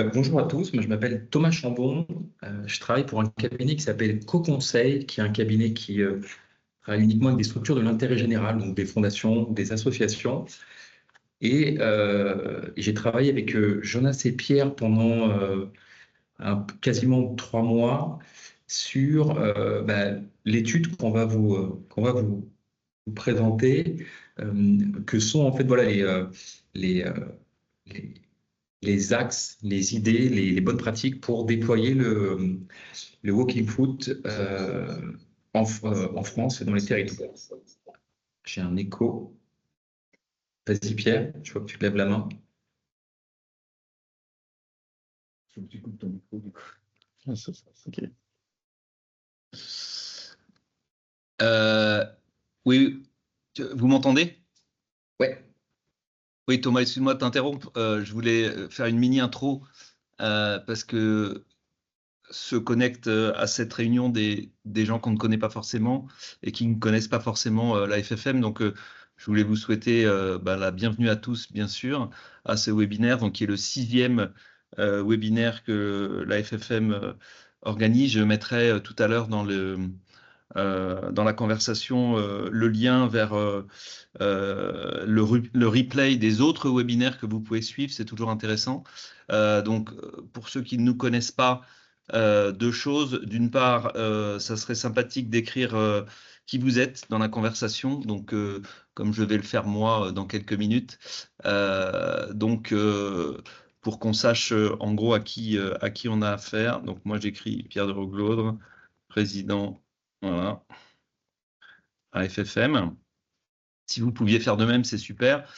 Bonjour à tous, moi je m'appelle Thomas Chambon. Je travaille pour un cabinet qui s'appelle Co-Conseil, qui est un cabinet qui travaille uniquement avec des structures de l'intérêt général, donc des fondations, des associations. Et j'ai travaillé avec Jonas et Pierre pendant quasiment 3 mois sur l'étude qu'on va vous présenter, que sont en fait voilà les, euh, les, les axes, les idées, les bonnes pratiques pour déployer le walking foot en France et dans les territoires. J'ai un écho. Vas-y Pierre, je vois que tu lèves la main. Faut que tu coupes ton micro, du coup. Ah, ça, ok. Oui, vous m'entendez? Ouais. Oui, Thomas, excuse-moi de t'interrompre. Je voulais faire une mini intro parce que se connectent à cette réunion des gens qu'on ne connaît pas forcément et qui ne connaissent pas forcément la FFM. Donc, je voulais vous souhaiter la bienvenue à tous, bien sûr, à ce webinaire, donc, qui est le 6e webinaire que la FFM organise. Je mettrai tout à l'heure dans la conversation le lien vers le replay des autres webinaires que vous pouvez suivre, c'est toujours intéressant. Donc, pour ceux qui ne nous connaissent pas, deux choses. D'une part, ça serait sympathique d'écrire qui vous êtes dans la conversation, donc comme je vais le faire moi dans quelques minutes. Pour qu'on sache en gros à qui on a affaire. Donc moi j'écris Pierre de Roglaudre, président, voilà, à FFM. Si vous pouviez faire de même, c'est super.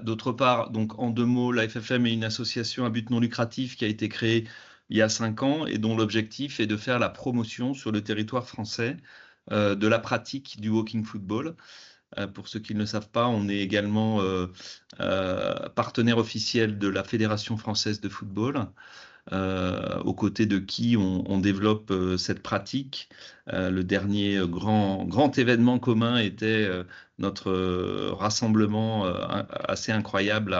D'autre part, donc en 2 mots, la FFM est une association à but non lucratif qui a été créée il y a 5 ans et dont l'objectif est de faire la promotion sur le territoire français de la pratique du walking football. Pour ceux qui ne le savent pas, on est également partenaire officiel de la Fédération française de football. Aux côtés de qui on développe cette pratique. Le dernier grand événement commun était notre rassemblement assez incroyable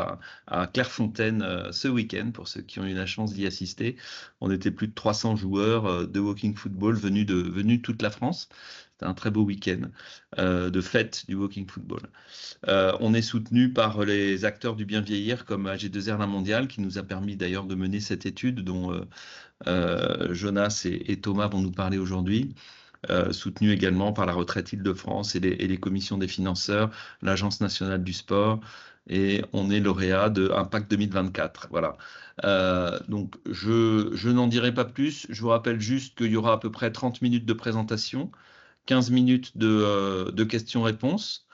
à Clairefontaine ce week-end, pour ceux qui ont eu la chance d'y assister. On était plus de 300 joueurs de walking football venus de toute la France. C'était un très beau week-end de fête du walking football. On est soutenu par les acteurs du bien vieillir comme AG2R La Mondiale, qui nous a permis d'ailleurs de mener cette étude dont Jonas et Thomas vont nous parler aujourd'hui. Soutenu également par la Retraite Île-de-France et les commissions des financeurs, l'Agence nationale du sport, et on est lauréat de Impact 2024. Voilà. Donc je n'en dirai pas plus. Je vous rappelle juste qu'il y aura à peu près 30 minutes de présentation, 15 minutes de questions-réponses.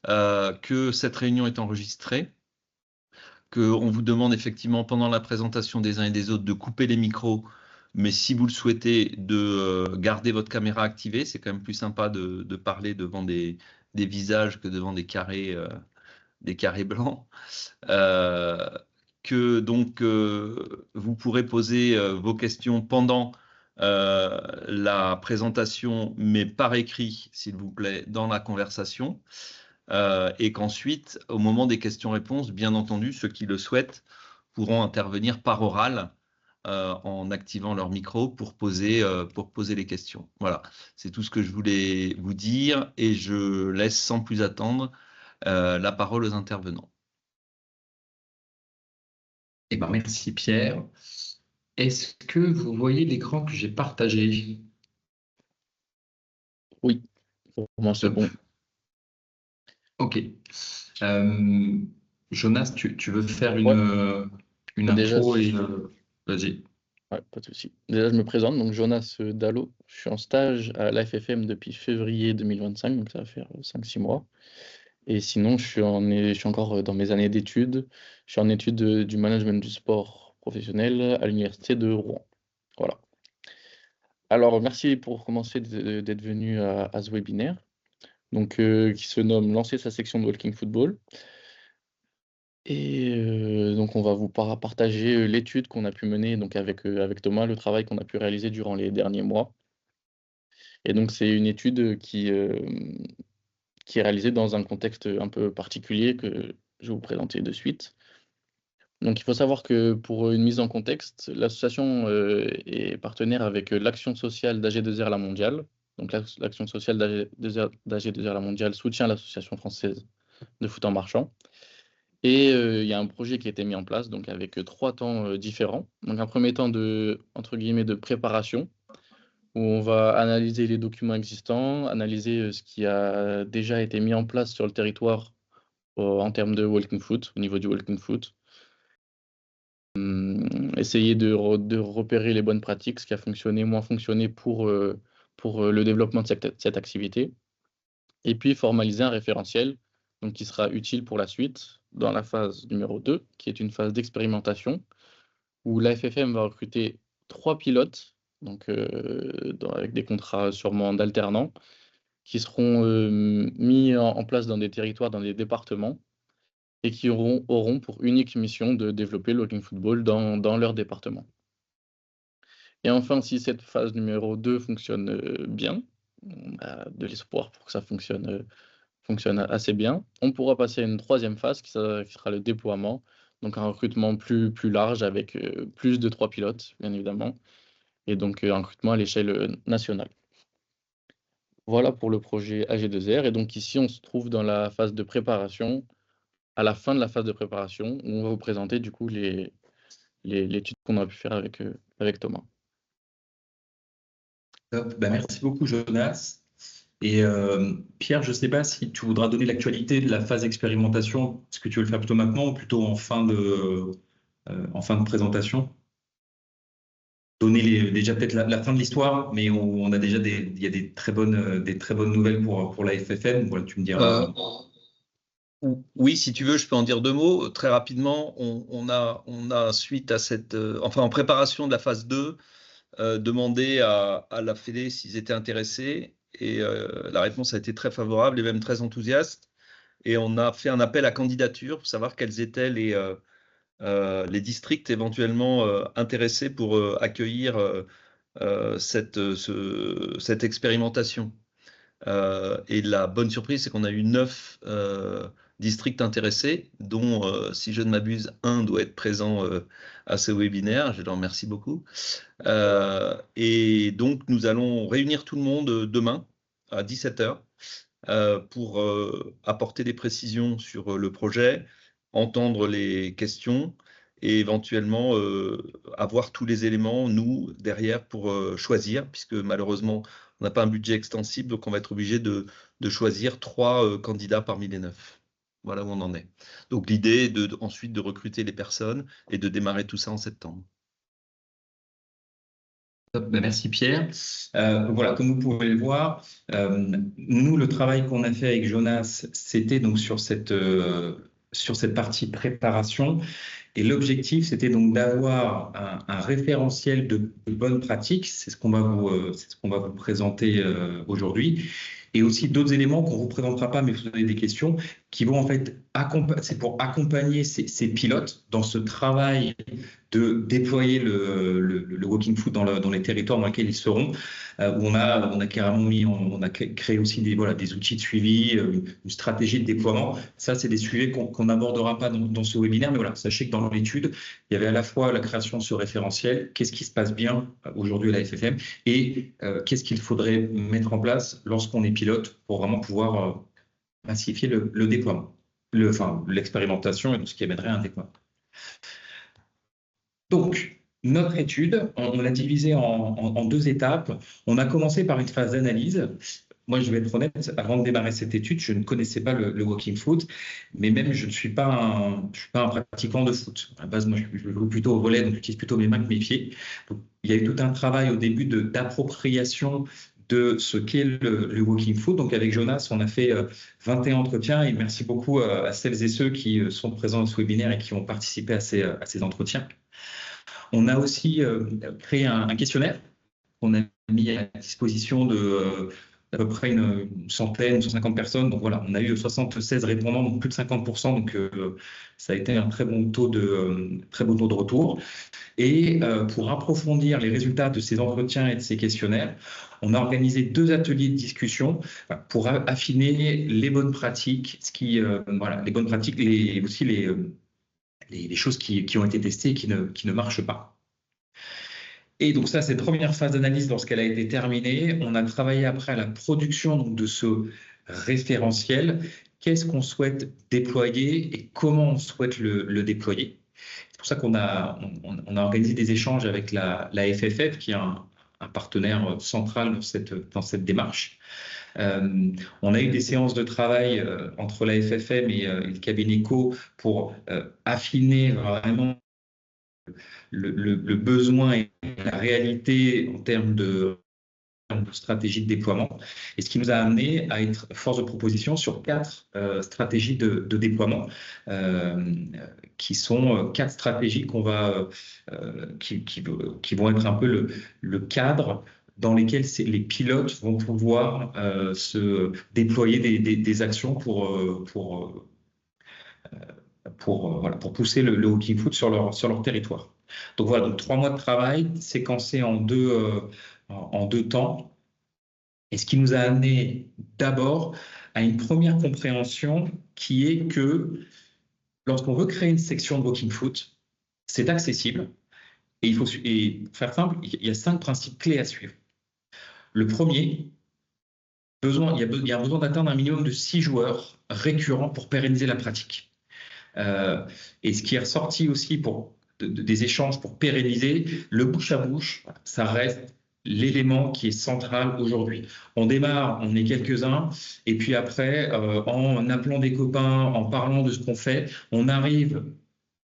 Que cette réunion est enregistrée, qu'on vous demande effectivement pendant la présentation des uns et des autres de couper les micros, mais si vous le souhaitez, de garder votre caméra activée. C'est quand même plus sympa de parler devant des visages que devant des carrés blancs. Que donc vous pourrez poser vos questions pendant la présentation, mais par écrit, s'il vous plaît, dans la conversation. Et qu'ensuite, au moment des questions-réponses, bien entendu, ceux qui le souhaitent pourront intervenir par oral en activant leur micro pour poser les questions. Voilà, c'est tout ce que je voulais vous dire et je laisse sans plus attendre la parole aux intervenants. Eh ben, merci Pierre. Est-ce que vous voyez l'écran que j'ai partagé? Oui, pour moi c'est bon. Ok. Jonas, tu veux faire une Déjà, intro et vas-y. ouais, pas de souci. Déjà, je me présente, donc Jonas Dallot. Je suis en stage à l'AFFM depuis février 2025, donc ça va faire 5-6 mois. Et sinon, je suis encore dans mes années d'études. Je suis en études du management du sport professionnel à l'université de Rouen. Voilà. Alors, merci pour commencer d'être venu à ce webinaire, donc, qui se nomme Lancer sa section de Walking Football. Et donc on va vous partager l'étude qu'on a pu mener donc avec Thomas, le travail qu'on a pu réaliser durant les derniers mois. Et donc c'est une étude qui est réalisée dans un contexte un peu particulier que je vais vous présenter de suite. Donc, il faut savoir que pour une mise en contexte, l'association est partenaire avec l'action sociale d'AG2R La Mondiale. Donc, l'action sociale d'AG2R La Mondiale soutient l'association française de foot en marchand. Et il y a un projet qui a été mis en place, donc avec 3 temps différents. Donc, un premier temps entre guillemets, de préparation, où on va analyser les documents existants, analyser ce qui a déjà été mis en place sur le territoire en termes de walking foot, au niveau du walking foot. Essayer de repérer les bonnes pratiques, ce qui a fonctionné, moins fonctionné pour le développement de cette activité. Et puis formaliser un référentiel donc, qui sera utile pour la suite dans la phase numéro 2, qui est une phase d'expérimentation, où l'AFFM va recruter 3 pilotes, donc, avec des contrats sûrement d'alternants, qui seront mis en place dans des territoires, dans des départements, et qui auront pour unique mission de développer le walking football dans leur département. Et enfin, si cette phase numéro 2 fonctionne bien, on a de l'espoir pour que ça fonctionne assez bien, on pourra passer à une 3e phase qui sera le déploiement, donc un recrutement plus large avec plus de 3 pilotes, bien évidemment, et donc un recrutement à l'échelle nationale. Voilà pour le projet AG2R. Et donc ici, on se trouve dans la phase de préparation, à la fin de la phase de préparation, où on va vous présenter du coup l'étude qu'on a pu faire avec Thomas. Top. Bah, merci beaucoup, Jonas. Et Pierre, je ne sais pas si tu voudras donner l'actualité de la phase expérimentation. Est-ce que tu veux le faire plutôt maintenant ou plutôt en fin de présentation? Donner déjà peut-être la fin de l'histoire, mais on a déjà il y a des très bonnes nouvelles pour la FFM. Voilà, tu me diras. Oui, si tu veux, je peux en dire 2 mots. Très rapidement, on a suite à cette, en préparation de la phase 2, demandé à la Fédé s'ils étaient intéressés, et la réponse a été très favorable et même très enthousiaste. Et on a fait un appel à candidature pour savoir quels étaient les districts éventuellement intéressés pour accueillir cette expérimentation. Et la bonne surprise, c'est qu'on a eu 9 districts intéressés, dont, si je ne m'abuse, un doit être présent à ce webinaire. Je leur remercie beaucoup. Et donc, nous allons réunir tout le monde demain à 17h pour apporter des précisions sur le projet, entendre les questions et éventuellement avoir tous les éléments, nous, derrière, pour choisir, puisque malheureusement, on n'a pas un budget extensible, donc on va être obligé de choisir 3 candidats parmi les 9. Voilà où on en est. Donc l'idée est ensuite de recruter les personnes et de démarrer tout ça en septembre. Ben, merci Pierre. Voilà, comme vous pouvez le voir, nous, le travail qu'on a fait avec Jonas, c'était donc sur cette partie préparation. Et l'objectif, c'était donc d'avoir un référentiel de bonnes pratiques. C'est ce qu'on va vous présenter aujourd'hui. Et aussi d'autres éléments qu'on ne vous présentera pas, mais vous avez des questions, qui vont en fait c'est pour accompagner ces pilotes dans ce travail de déployer le walking foot dans les territoires dans lesquels ils seront, où on a carrément on a créé aussi des outils de suivi, une stratégie de déploiement. Ça, c'est des sujets qu'on n'abordera pas dans ce webinaire, mais voilà, sachez que dans l'étude, il y avait à la fois la création de ce référentiel, qu'est-ce qui se passe bien aujourd'hui à la FFM, et qu'est-ce qu'il faudrait mettre en place lorsqu'on est pilote pour vraiment pouvoir massifier le déploiement, l'expérimentation et tout ce qui amènerait à un déploiement. Donc, notre étude, on l'a divisée en 2 étapes. On a commencé par une phase d'analyse. Moi, je vais être honnête, avant de démarrer cette étude, je ne connaissais pas le walking foot, mais même je ne suis pas un pratiquant de foot. À la base, moi, je joue plutôt au volley, donc j'utilise plutôt mes mains que mes pieds. Donc, il y a eu tout un travail au début d'appropriation de ce qu'est le walking foot. Donc, avec Jonas, on a fait 21 entretiens et merci beaucoup à celles et ceux qui sont présents à ce webinaire et qui ont participé à ces entretiens. On a aussi créé un questionnaire qu'on a mis à disposition d'à peu près une centaine, 150 personnes. Donc voilà, on a eu 76 répondants, donc plus de 50%. Donc ça a été un très bon taux de retour. Et pour approfondir les résultats de ces entretiens et de ces questionnaires, on a organisé 2 ateliers de discussion pour affiner les bonnes pratiques, les bonnes pratiques, aussi les choses qui ont été testées et qui ne marchent pas. Et donc ça, cette première phase d'analyse, lorsqu'elle a été terminée, on a travaillé après à la production donc, de ce référentiel. Qu'est-ce qu'on souhaite déployer et comment on souhaite le déployer? C'est pour ça qu'on a organisé des échanges avec la FFF, qui est un partenaire central dans cette démarche. On a eu des séances de travail entre la FFM et le cabinet Co pour affiner vraiment le besoin et la réalité en termes de stratégie de déploiement, et ce qui nous a amené à être force de proposition sur 4 stratégies de déploiement, qui sont 4 stratégies qui vont être un peu le cadre dans lesquels les pilotes vont pouvoir se déployer des actions pour pousser le Walking Foot sur leur territoire. Donc voilà, donc 3 mois de travail séquencés en deux temps, et ce qui nous a amené d'abord à une première compréhension qui est que lorsqu'on veut créer une section de Walking Foot, c'est accessible, et pour faire simple, il y a 5 principes clés à suivre. Le premier, il y a besoin d'atteindre un minimum de 6 joueurs récurrents pour pérenniser la pratique. Et ce qui est ressorti aussi des échanges pour pérenniser, le bouche à bouche, ça reste l'élément qui est central aujourd'hui. On démarre, on est quelques-uns, et puis après, en appelant des copains, en parlant de ce qu'on fait, on arrive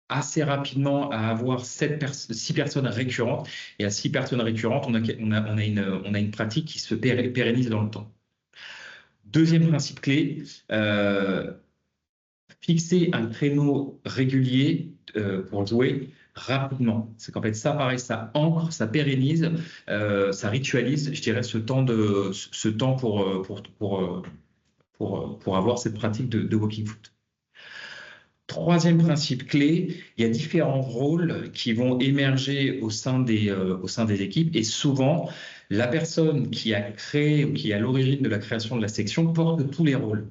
assez rapidement à avoir 6 personnes récurrentes, et à 6 personnes récurrentes, on a une pratique qui se pérennise dans le temps. Deuxième principe clé, fixer un créneau régulier pour jouer rapidement. C'est qu'en fait, ça, pareil, ça ancre, ça pérennise, ça ritualise, je dirais, ce temps pour avoir cette pratique de Walking Foot. Troisième principe clé, il y a différents rôles qui vont émerger au sein des équipes, et souvent, la personne qui a créé ou qui est à l'origine de la création de la section porte tous les rôles.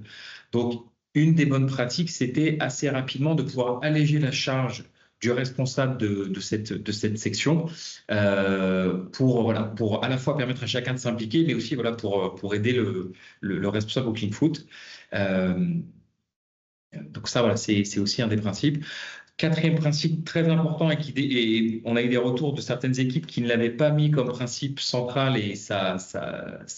Donc, une des bonnes pratiques, c'était assez rapidement de pouvoir alléger la charge du responsable de cette section pour à la fois permettre à chacun de s'impliquer, mais aussi pour aider le responsable Walking Foot. Donc ça, voilà, c'est aussi un des principes. Quatrième principe très important, et on a eu des retours de certaines équipes qui ne l'avaient pas mis comme principe central, et ça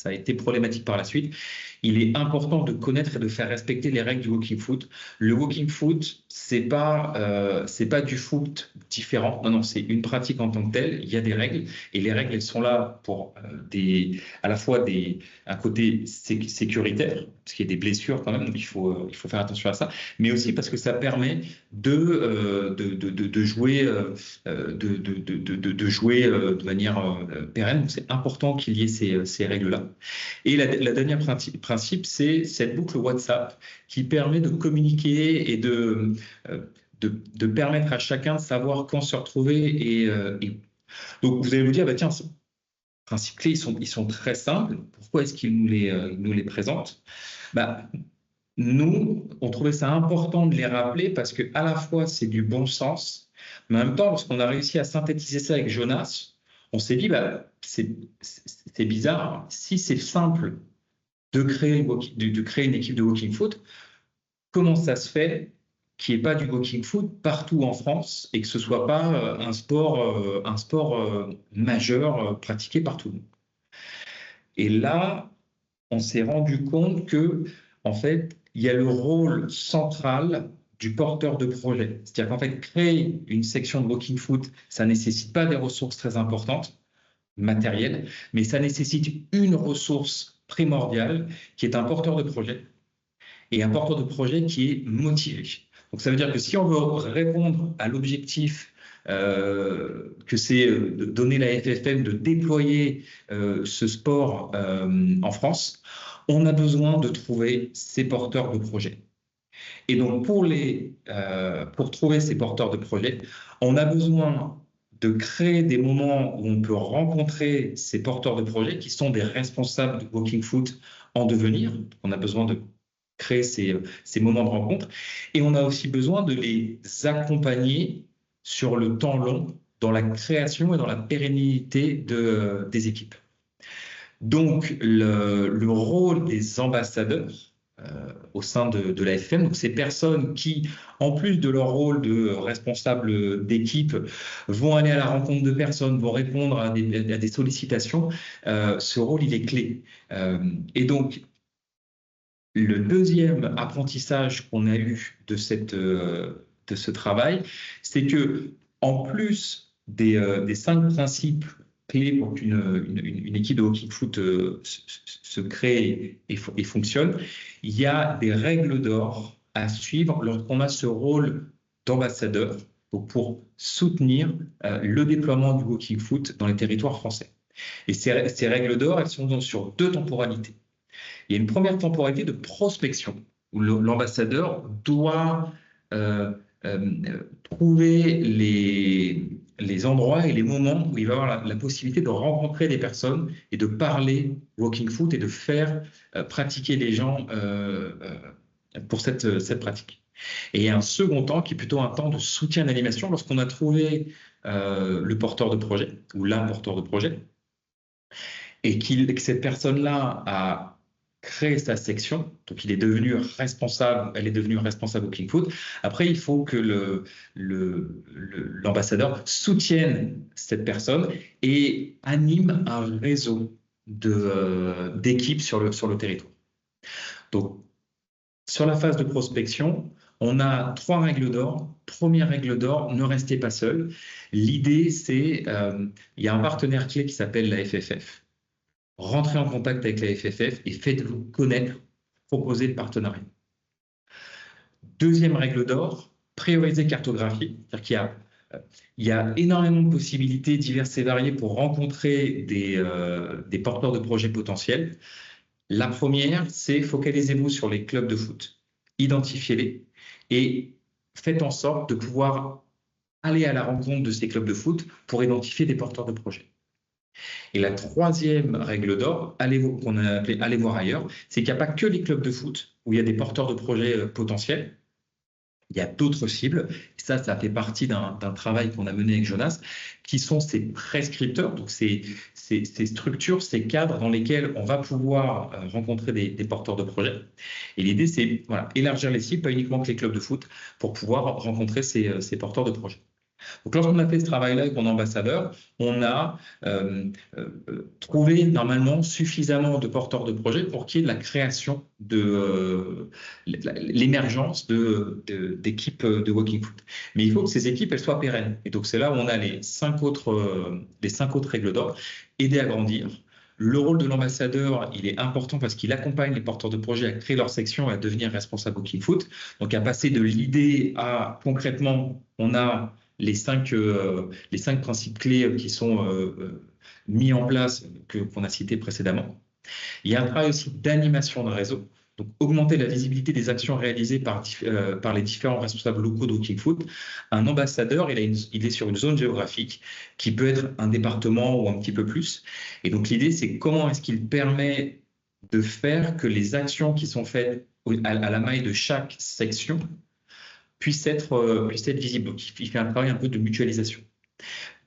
a été problématique par la suite. Il est important de connaître et de faire respecter les règles du Walking Foot. Le Walking Foot, c'est pas du foot différent. Non, c'est une pratique en tant que telle. Il y a des règles, et les règles, elles sont là pour à la fois un côté sécuritaire, parce qu'il y a des blessures quand même, donc il faut faire attention à ça, mais aussi parce que ça permet de jouer de manière pérenne. Donc c'est important qu'il y ait ces règles-là. Et la dernière principe, c'est cette boucle WhatsApp qui permet de communiquer et de permettre à chacun de savoir quand se retrouver. Donc vous allez vous dire, bah, tiens, ces principes clés, ils sont très simples. Pourquoi est-ce qu'ils nous les présentent? Bah, nous, on trouvait ça important de les rappeler parce que à la fois c'est du bon sens, mais en même temps, lorsqu'on a réussi à synthétiser ça avec Jonas, on s'est dit, bah, c'est bizarre. Si c'est simple de créer une équipe de Walking Foot, comment ça se fait qu'il n'y ait pas du Walking Foot partout en France et que ce ne soit pas un sport majeur pratiqué partout? Et là, on s'est rendu compte que, en fait, il y a le rôle central du porteur de projet. C'est-à-dire qu'en fait, créer une section de Walking Foot, ça ne nécessite pas des ressources très importantes, matérielles, mais ça nécessite une ressource primordiale qui est un porteur de projet, et un porteur de projet qui est motivé. Donc ça veut dire que si on veut répondre à l'objectif que c'est de donner la FFM, de déployer ce sport en France, on a besoin de trouver ces porteurs de projets. Et donc, pour trouver ces porteurs de projets, on a besoin de créer des moments où on peut rencontrer ces porteurs de projets qui sont des responsables de Walking Foot en devenir. On a besoin de créer ces moments de rencontre. Et on a aussi besoin de les accompagner sur le temps long dans la création et dans la pérennité des équipes. Donc, le rôle des ambassadeurs au sein de la FFM, donc ces personnes qui, en plus de leur rôle de responsable d'équipe, vont aller à la rencontre de personnes, vont répondre à des sollicitations, ce rôle, il est clé. Et donc, le deuxième apprentissage qu'on a eu de ce travail, c'est que en plus des 5 principes clés pour qu'une équipe de hockey foot se crée et fonctionne, il y a des règles d'or à suivre lorsqu'on a ce rôle d'ambassadeur pour soutenir le déploiement du hockey foot dans les territoires français. Et ces règles d'or, elles sont donc sur 2 temporalités. Il y a une première temporalité de prospection où l'ambassadeur doit trouver les endroits et les moments où il va avoir la possibilité de rencontrer des personnes et de parler walking foot et de faire pratiquer les gens pour cette pratique. Et il y a un second temps qui est plutôt un temps de soutien d'animation lorsqu'on a trouvé le porteur de projet ou la porteur de projet et que cette personne-là a créé sa section, donc elle est devenue responsable Walking Foot. Après, il faut que l'ambassadeur soutienne cette personne et anime un réseau d'équipes sur le territoire. Donc, sur la phase de prospection, on a 3 règles d'or. Première règle d'or, ne restez pas seul. L'idée, c'est, il y a un partenaire clé qui s'appelle la FFF. Rentrez en contact avec la FFF et faites-vous connaître, proposez le partenariat. Deuxième règle d'or, prioriser cartographie. C'est-à-dire qu'il y a énormément de possibilités diverses et variées pour rencontrer des porteurs de projets potentiels. La première, c'est focalisez-vous sur les clubs de foot, identifiez-les et faites en sorte de pouvoir aller à la rencontre de ces clubs de foot pour identifier des porteurs de projets. Et la troisième règle d'or, qu'on a appelée « Allez voir ailleurs », c'est qu'il n'y a pas que les clubs de foot où il y a des porteurs de projets potentiels. Il y a d'autres cibles, et ça fait partie d'un travail qu'on a mené avec Jonas, qui sont ces prescripteurs, donc ces structures, ces cadres dans lesquels on va pouvoir rencontrer des porteurs de projets. Et l'idée, c'est élargir les cibles, pas uniquement que les clubs de foot, pour pouvoir rencontrer ces porteurs de projets. Donc, lorsqu'on a fait ce travail-là avec mon ambassadeur, on a trouvé normalement suffisamment de porteurs de projets pour qu'il y ait de la création l'émergence d'équipes de walking foot. Mais il faut que ces équipes elles soient pérennes. Et donc, c'est là où on a les 5 autres règles d'or. Aider à grandir. Le rôle de l'ambassadeur, il est important parce qu'il accompagne les porteurs de projets à créer leur section et à devenir responsable walking foot. Donc, à passer de l'idée à concrètement, on a les 5 principes clés qui sont mis en place, qu'on a cités précédemment. Il y a un travail aussi d'animation de réseau, donc augmenter la visibilité des actions réalisées par les différents responsables locaux de walking foot. Un ambassadeur, il est sur une zone géographique qui peut être un département ou un petit peu plus. Et donc l'idée, c'est comment est-ce qu'il permet de faire que les actions qui sont faites à la maille de chaque section puisse être visible. Donc, il fait un travail un peu de mutualisation.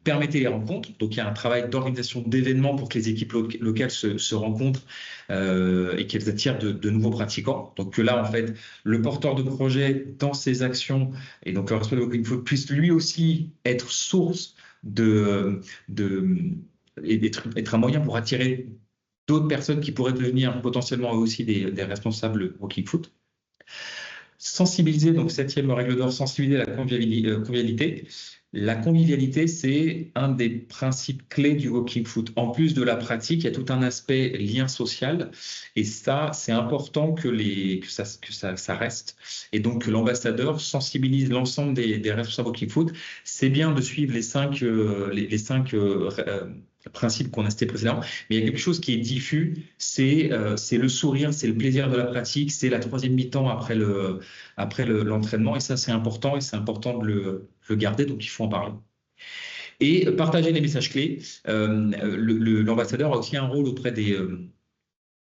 Permettez les rencontres. Donc, il y a un travail d'organisation d'événements pour que les équipes locales se rencontrent et qu'elles attirent de nouveaux pratiquants. Donc, que là, en fait, le porteur de projet dans ses actions et donc le responsable de walking foot puisse lui aussi être source et être un moyen pour attirer d'autres personnes qui pourraient devenir potentiellement eux aussi des responsables walking foot. Sensibiliser, donc 7e règle d'or, sensibiliser la convivialité. La convivialité, c'est un des principes clés du walking foot. En plus de la pratique, il y a tout un aspect lien social. Et ça, c'est important que ça reste. Et donc, que l'ambassadeur sensibilise l'ensemble des responsables walking foot. C'est bien de suivre les 5 principe qu'on a cité précédemment, mais il y a quelque chose qui est diffus, c'est le sourire, c'est le plaisir de la pratique, c'est la 3e mi-temps après l'entraînement, et ça c'est important, et c'est important de le garder, donc il faut en parler. Et partager les messages clés. L'ambassadeur a aussi un rôle auprès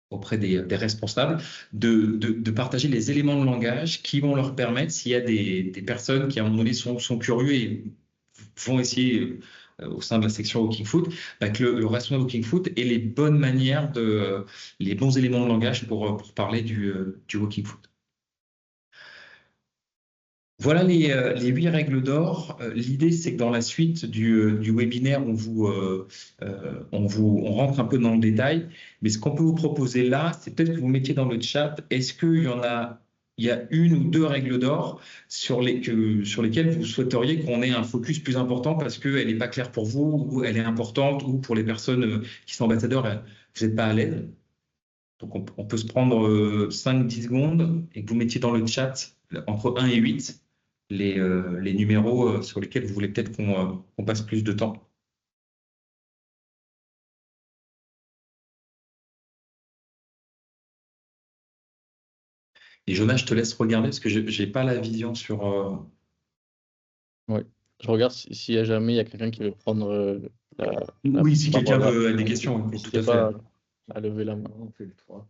auprès des responsables, de partager les éléments de langage qui vont leur permettre, s'il y a des personnes qui à un moment donné sont curieux et vont essayer au sein de la section Walking Foot, bah, que le responsable Walking Foot ait les bonnes manières, les bons éléments de langage pour parler du Walking Foot. Voilà les 8 règles d'or. L'idée, c'est que dans la suite du webinaire, on rentre un peu dans le détail. Mais ce qu'on peut vous proposer là, c'est peut-être que vous mettiez dans le chat, est-ce qu'il y a une ou deux règles d'or sur lesquelles vous souhaiteriez qu'on ait un focus plus important parce qu'elle n'est pas claire pour vous, ou elle est importante, ou pour les personnes qui sont ambassadeurs, vous n'êtes pas à l'aise. Donc, on peut se prendre 5-10 secondes et que vous mettiez dans le chat entre 1 et 8 les numéros sur lesquels vous voulez peut-être qu'on passe plus de temps. Et Jonas, je te laisse regarder parce que je n'ai pas la vision sur... Oui, je regarde s'il y a jamais il y a quelqu'un qui veut prendre Oui, si quelqu'un parole. veut des questions, oui, tout à N'hésitez fait. pas à lever la main. On fait le 3.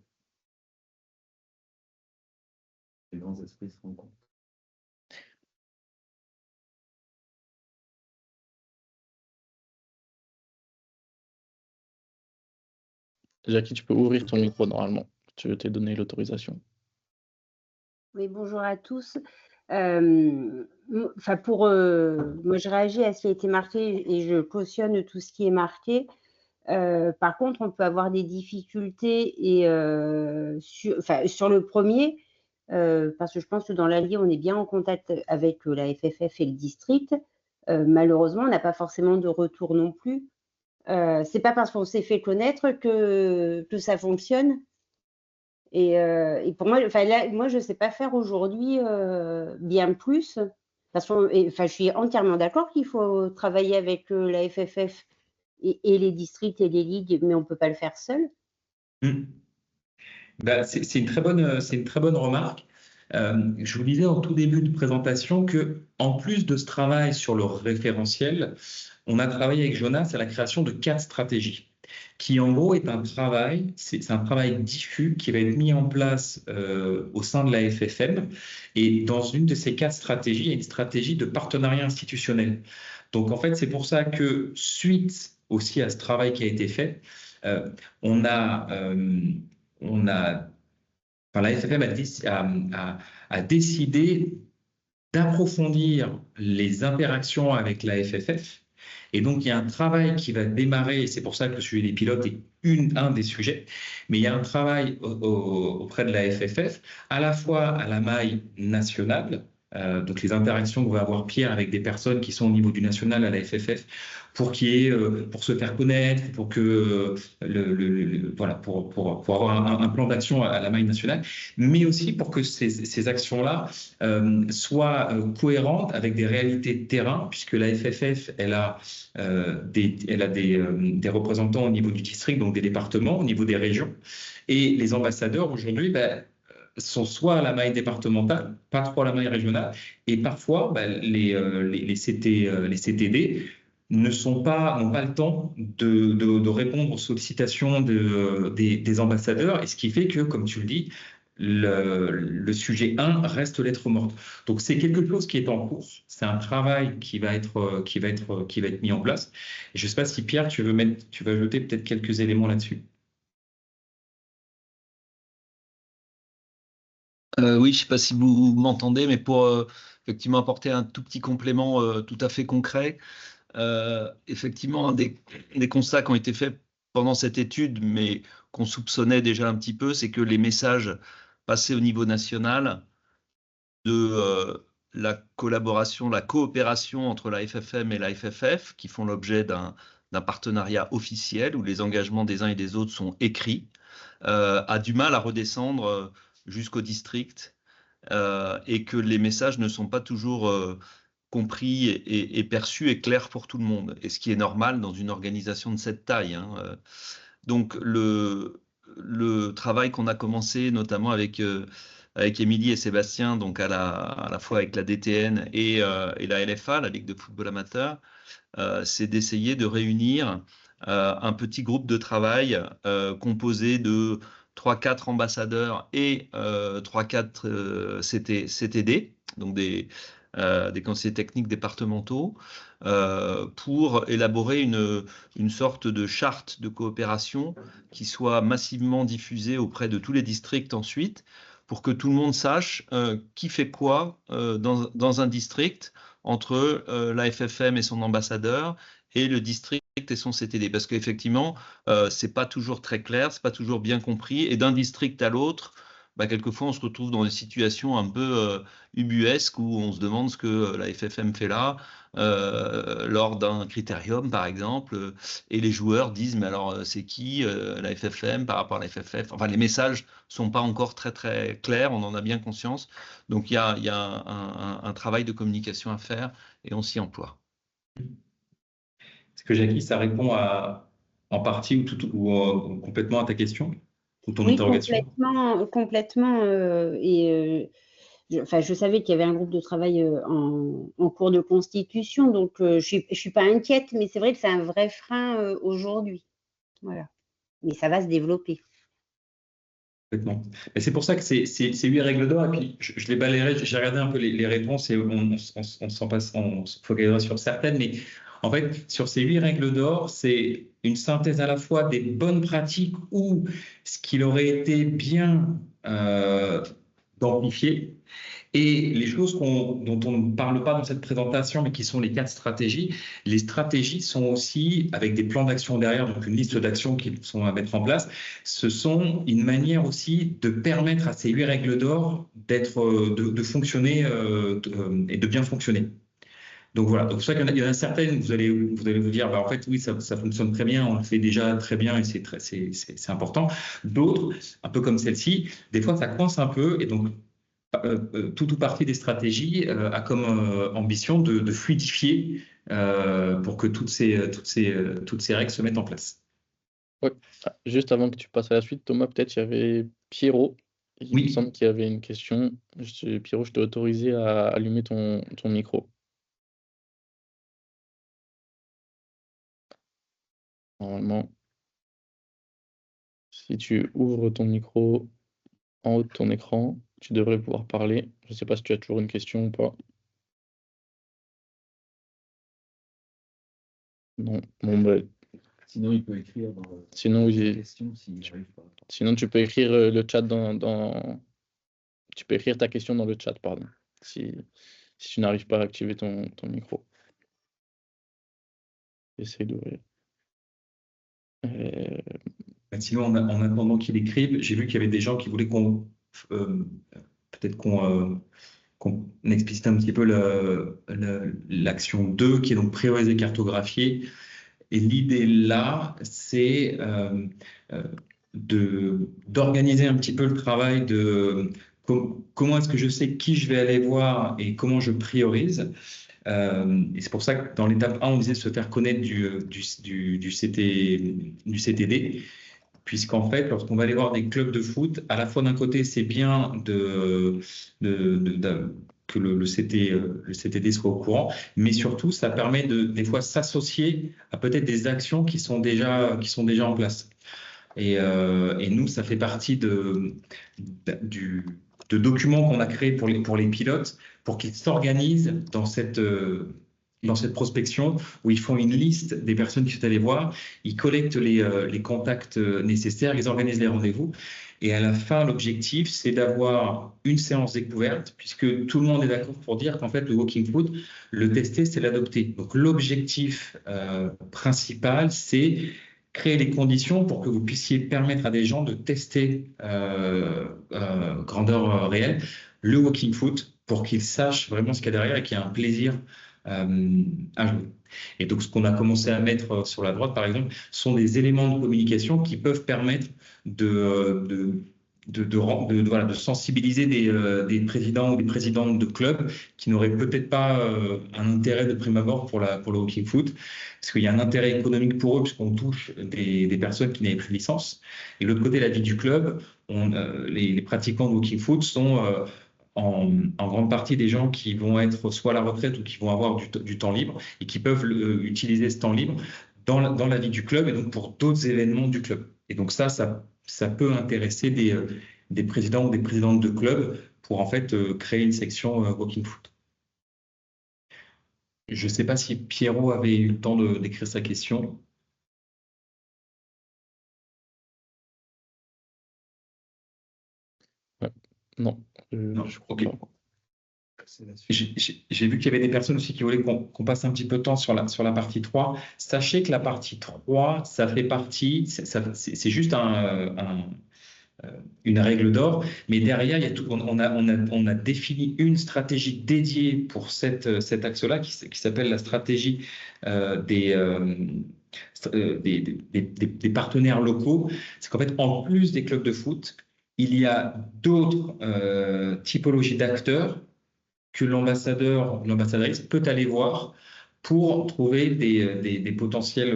Les grands esprits se rencontrent. Jackie, tu peux ouvrir ton micro normalement. Tu t'es donné l'autorisation. Oui, bonjour à tous. Moi, je réagis à ce qui a été marqué et je cautionne tout ce qui est marqué. Par contre, on peut avoir des difficultés sur le premier, parce que je pense que dans l'Allier, on est bien en contact avec la FFF et le district. Malheureusement, on n'a pas forcément de retour non plus. C'est pas parce qu'on s'est fait connaître que ça fonctionne. Et pour moi, moi, je ne sais pas faire aujourd'hui bien plus. Je suis entièrement d'accord qu'il faut travailler avec la FFF et les districts et les ligues, mais on ne peut pas le faire seul. Bah, c'est une très bonne remarque. Je vous disais en tout début de présentation que, en plus de ce travail sur le référentiel, on a travaillé avec Jonas à la création de 4 stratégies, qui en gros est un travail, c'est un travail diffus qui va être mis en place au sein de la FFM. Et dans une de ces 4 stratégies, il y a une stratégie de partenariat institutionnel. Donc en fait, c'est pour ça que suite aussi à ce travail qui a été fait, la FFM a décidé d'approfondir les interactions avec la FFF. Et donc, il y a un travail qui va démarrer, et c'est pour ça que le sujet des pilotes est un des sujets, mais il y a un travail auprès de la FFF, à la fois à la maille nationale, donc les interactions que va avoir Pierre avec des personnes qui sont au niveau du national à la FFF, pour se faire connaître, pour que pour avoir un plan d'action à la maille nationale, mais aussi pour que ces actions-là soient cohérentes avec des réalités de terrain, puisque la FFF, elle a des représentants au niveau du district, donc des départements, au niveau des régions, et les ambassadeurs aujourd'hui, sont soit à la maille départementale, pas trop à la maille régionale, et parfois les CTD n'ont pas le temps de répondre aux sollicitations des ambassadeurs, et ce qui fait que, comme tu le dis, le sujet 1 reste lettre morte. Donc c'est quelque chose qui est en cours, c'est un travail qui va être mis en place. Et je ne sais pas si Pierre, tu vas ajouter peut-être quelques éléments là-dessus. Oui, je ne sais pas si vous m'entendez, mais pour effectivement apporter un tout petit complément tout à fait concret, effectivement, un des constats qui ont été faits pendant cette étude, mais qu'on soupçonnait déjà un petit peu, c'est que les messages passés au niveau national de la collaboration, la coopération entre la FFM et la FFF, qui font l'objet d'un partenariat officiel où les engagements des uns et des autres sont écrits, a du mal à redescendre jusqu'au district et que les messages ne sont pas toujours compris et perçus et clairs pour tout le monde, et ce qui est normal dans une organisation de cette taille, hein. Donc le travail qu'on a commencé notamment avec Émilie et Sébastien, donc à la fois avec la DTN et la LFA, la Ligue de football amateur, c'est d'essayer de réunir un petit groupe de travail composé de 3-4 ambassadeurs et 3-4 CTD, donc des conseillers techniques départementaux, pour élaborer une sorte de charte de coopération qui soit massivement diffusée auprès de tous les districts ensuite, pour que tout le monde sache qui fait quoi dans un district entre la FFM et son ambassadeur et le district et son CTD. Parce qu'effectivement, c'est pas toujours très clair, c'est pas toujours bien compris. Et d'un district à l'autre, quelquefois, on se retrouve dans des situations un peu ubuesques où on se demande ce que la FFM fait là, lors d'un critérium, par exemple. Et les joueurs disent, mais alors, c'est qui la FFM par rapport à la FFF? Enfin, les messages sont pas encore très, très clairs, on en a bien conscience. Donc, il y a un travail de communication à faire et on s'y emploie. Est-ce que Jackie, ça répond en partie ou complètement à ta question ou ton Oui, interrogation? complètement. Je savais qu'il y avait un groupe de travail en cours de constitution, donc je suis pas inquiète, mais c'est vrai que c'est un vrai frein aujourd'hui. Voilà. Mais ça va se développer. Complètement. Mais c'est pour ça que c'est 8 règles d'or. Et puis, je les balayerai, j'ai regardé un peu les réponses et on se focalisera sur certaines. Mais en fait, sur ces 8 règles d'or, c'est une synthèse à la fois des bonnes pratiques ou ce qu'il aurait été bien d'amplifier et les choses dont on ne parle pas dans cette présentation, mais qui sont les 4 stratégies. Les stratégies sont aussi, avec des plans d'action derrière, donc une liste d'actions qui sont à mettre en place, ce sont une manière aussi de permettre à ces 8 règles d'or de fonctionner et de bien fonctionner. Donc voilà, donc c'est vrai qu'il y en a certaines, vous allez vous dire, en fait, oui, ça fonctionne très bien, on le fait déjà très bien et c'est important. D'autres, un peu comme celle-ci, des fois, ça coince un peu et donc, tout ou partie des stratégies a comme ambition de fluidifier pour que toutes ces règles se mettent en place. Ouais. Juste avant que tu passes à la suite, Thomas, peut-être il y avait Pierrot. Il me Oui. semble qu'il y avait une question. Pierrot, je t'ai autorisé à allumer ton micro. Normalement, si tu ouvres ton micro en haut de ton écran, tu devrais pouvoir parler. Je ne sais pas si tu as toujours une question ou pas. Non. Bon, Sinon, il peut écrire dans sinon, oui. la question s'il n'arrive pas. Sinon, tu peux écrire le chat Tu peux écrire ta question dans le chat, pardon, si tu n'arrives pas à activer ton micro. Essaye d'ouvrir. Sinon, en attendant qu'il écrive, j'ai vu qu'il y avait des gens qui voulaient peut-être qu'on explicite un petit peu l'action 2, qui est donc prioriser, cartographier. Et l'idée là, c'est d'organiser un petit peu le travail de comment est-ce que je sais qui je vais aller voir et comment je priorise. Et c'est pour ça que dans l'étape 1, on disait se faire connaître du CTD, puisqu'en fait, lorsqu'on va aller voir des clubs de foot, à la fois d'un côté, c'est bien que le CTD soit au courant, mais surtout, ça permet des fois s'associer à peut-être des actions qui sont déjà en place. Et nous, ça fait partie de documents qu'on a créés pour les pilotes, pour qu'ils s'organisent dans cette prospection, où ils font une liste des personnes qui sont allées voir, ils collectent les contacts nécessaires, ils organisent les rendez-vous. Et à la fin, l'objectif, c'est d'avoir une séance découverte, puisque tout le monde est d'accord pour dire qu'en fait, le walking foot, le tester, c'est l'adopter. Donc, l'objectif principal, c'est créer les conditions pour que vous puissiez permettre à des gens de tester grandeur réelle le walking foot, pour qu'ils sachent vraiment ce qu'il y a derrière et qu'il y ait un plaisir à jouer. Et donc, ce qu'on a commencé à mettre sur la droite, par exemple, sont des éléments de communication qui peuvent permettre de sensibiliser des présidents ou des présidentes de clubs qui n'auraient peut-être pas un intérêt de prime abord pour le walking foot, parce qu'il y a un intérêt économique pour eux, puisqu'on touche des personnes qui n'avaient plus de licence. Et de l'autre côté, la vie du club, les pratiquants de walking foot sont en grande partie des gens qui vont être soit à la retraite ou qui vont avoir du temps libre et qui peuvent utiliser ce temps libre dans la vie du club et donc pour d'autres événements du club. Et donc ça ça peut intéresser des présidents ou des présidentes de clubs pour en fait créer une section Walking Foot. Je ne sais pas si Pierrot avait eu le temps d'écrire sa question. Non, Non, je crois ok. pas. J'ai vu qu'il y avait des personnes aussi qui voulaient qu'on passe un petit peu de temps sur la partie 3. Sachez que la partie 3, ça fait partie, c'est juste une règle d'or, mais derrière, il y a tout, on a défini une stratégie dédiée pour cet axe-là qui s'appelle la stratégie des partenaires locaux. C'est qu'en fait, en plus des clubs de foot, il y a d'autres typologies d'acteurs que l'ambassadeur, l'ambassadrice peut aller voir pour trouver des potentiels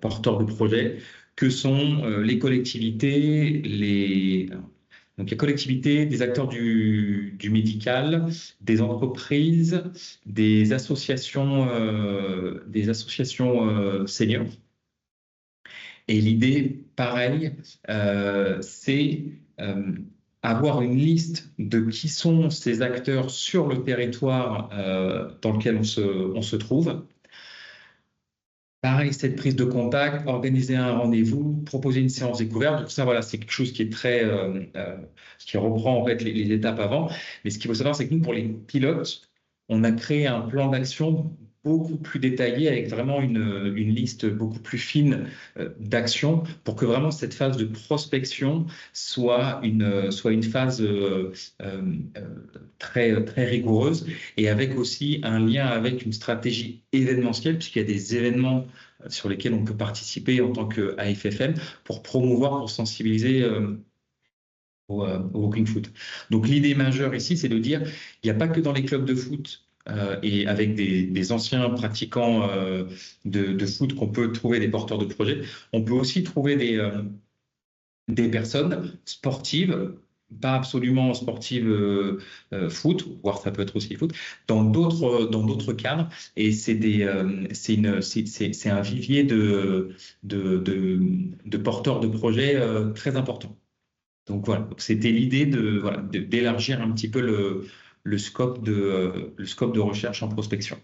porteurs de projets, que sont les collectivités, donc les collectivités, des acteurs du médical, des entreprises, des associations seniors. Et l'idée, pareil, c'est avoir une liste de qui sont ces acteurs sur le territoire dans lequel on se trouve. Pareil, cette prise de contact, organiser un rendez-vous, proposer une séance découverte. Donc ça, voilà, c'est quelque chose qui est très, qui reprend en fait les étapes avant. Mais ce qu'il faut savoir, c'est que nous, pour les pilotes, on a créé un plan d'action beaucoup plus détaillé avec vraiment une liste beaucoup plus fine d'actions pour que vraiment cette phase de prospection soit une phase très, très rigoureuse et avec aussi un lien avec une stratégie événementielle puisqu'il y a des événements sur lesquels on peut participer en tant qu'AFFM pour promouvoir, pour sensibiliser au Walking Foot. Donc l'idée majeure ici, c'est de dire il n'y a pas que dans les clubs de foot et avec des anciens pratiquants de foot qu'on peut trouver des porteurs de projets, on peut aussi trouver des personnes sportives, pas absolument sportives foot, voire ça peut être aussi foot, dans d'autres cadres, et c'est un vivier de porteurs de projets très important. Donc voilà, c'était l'idée d'élargir un petit peu le scope de recherche en prospection.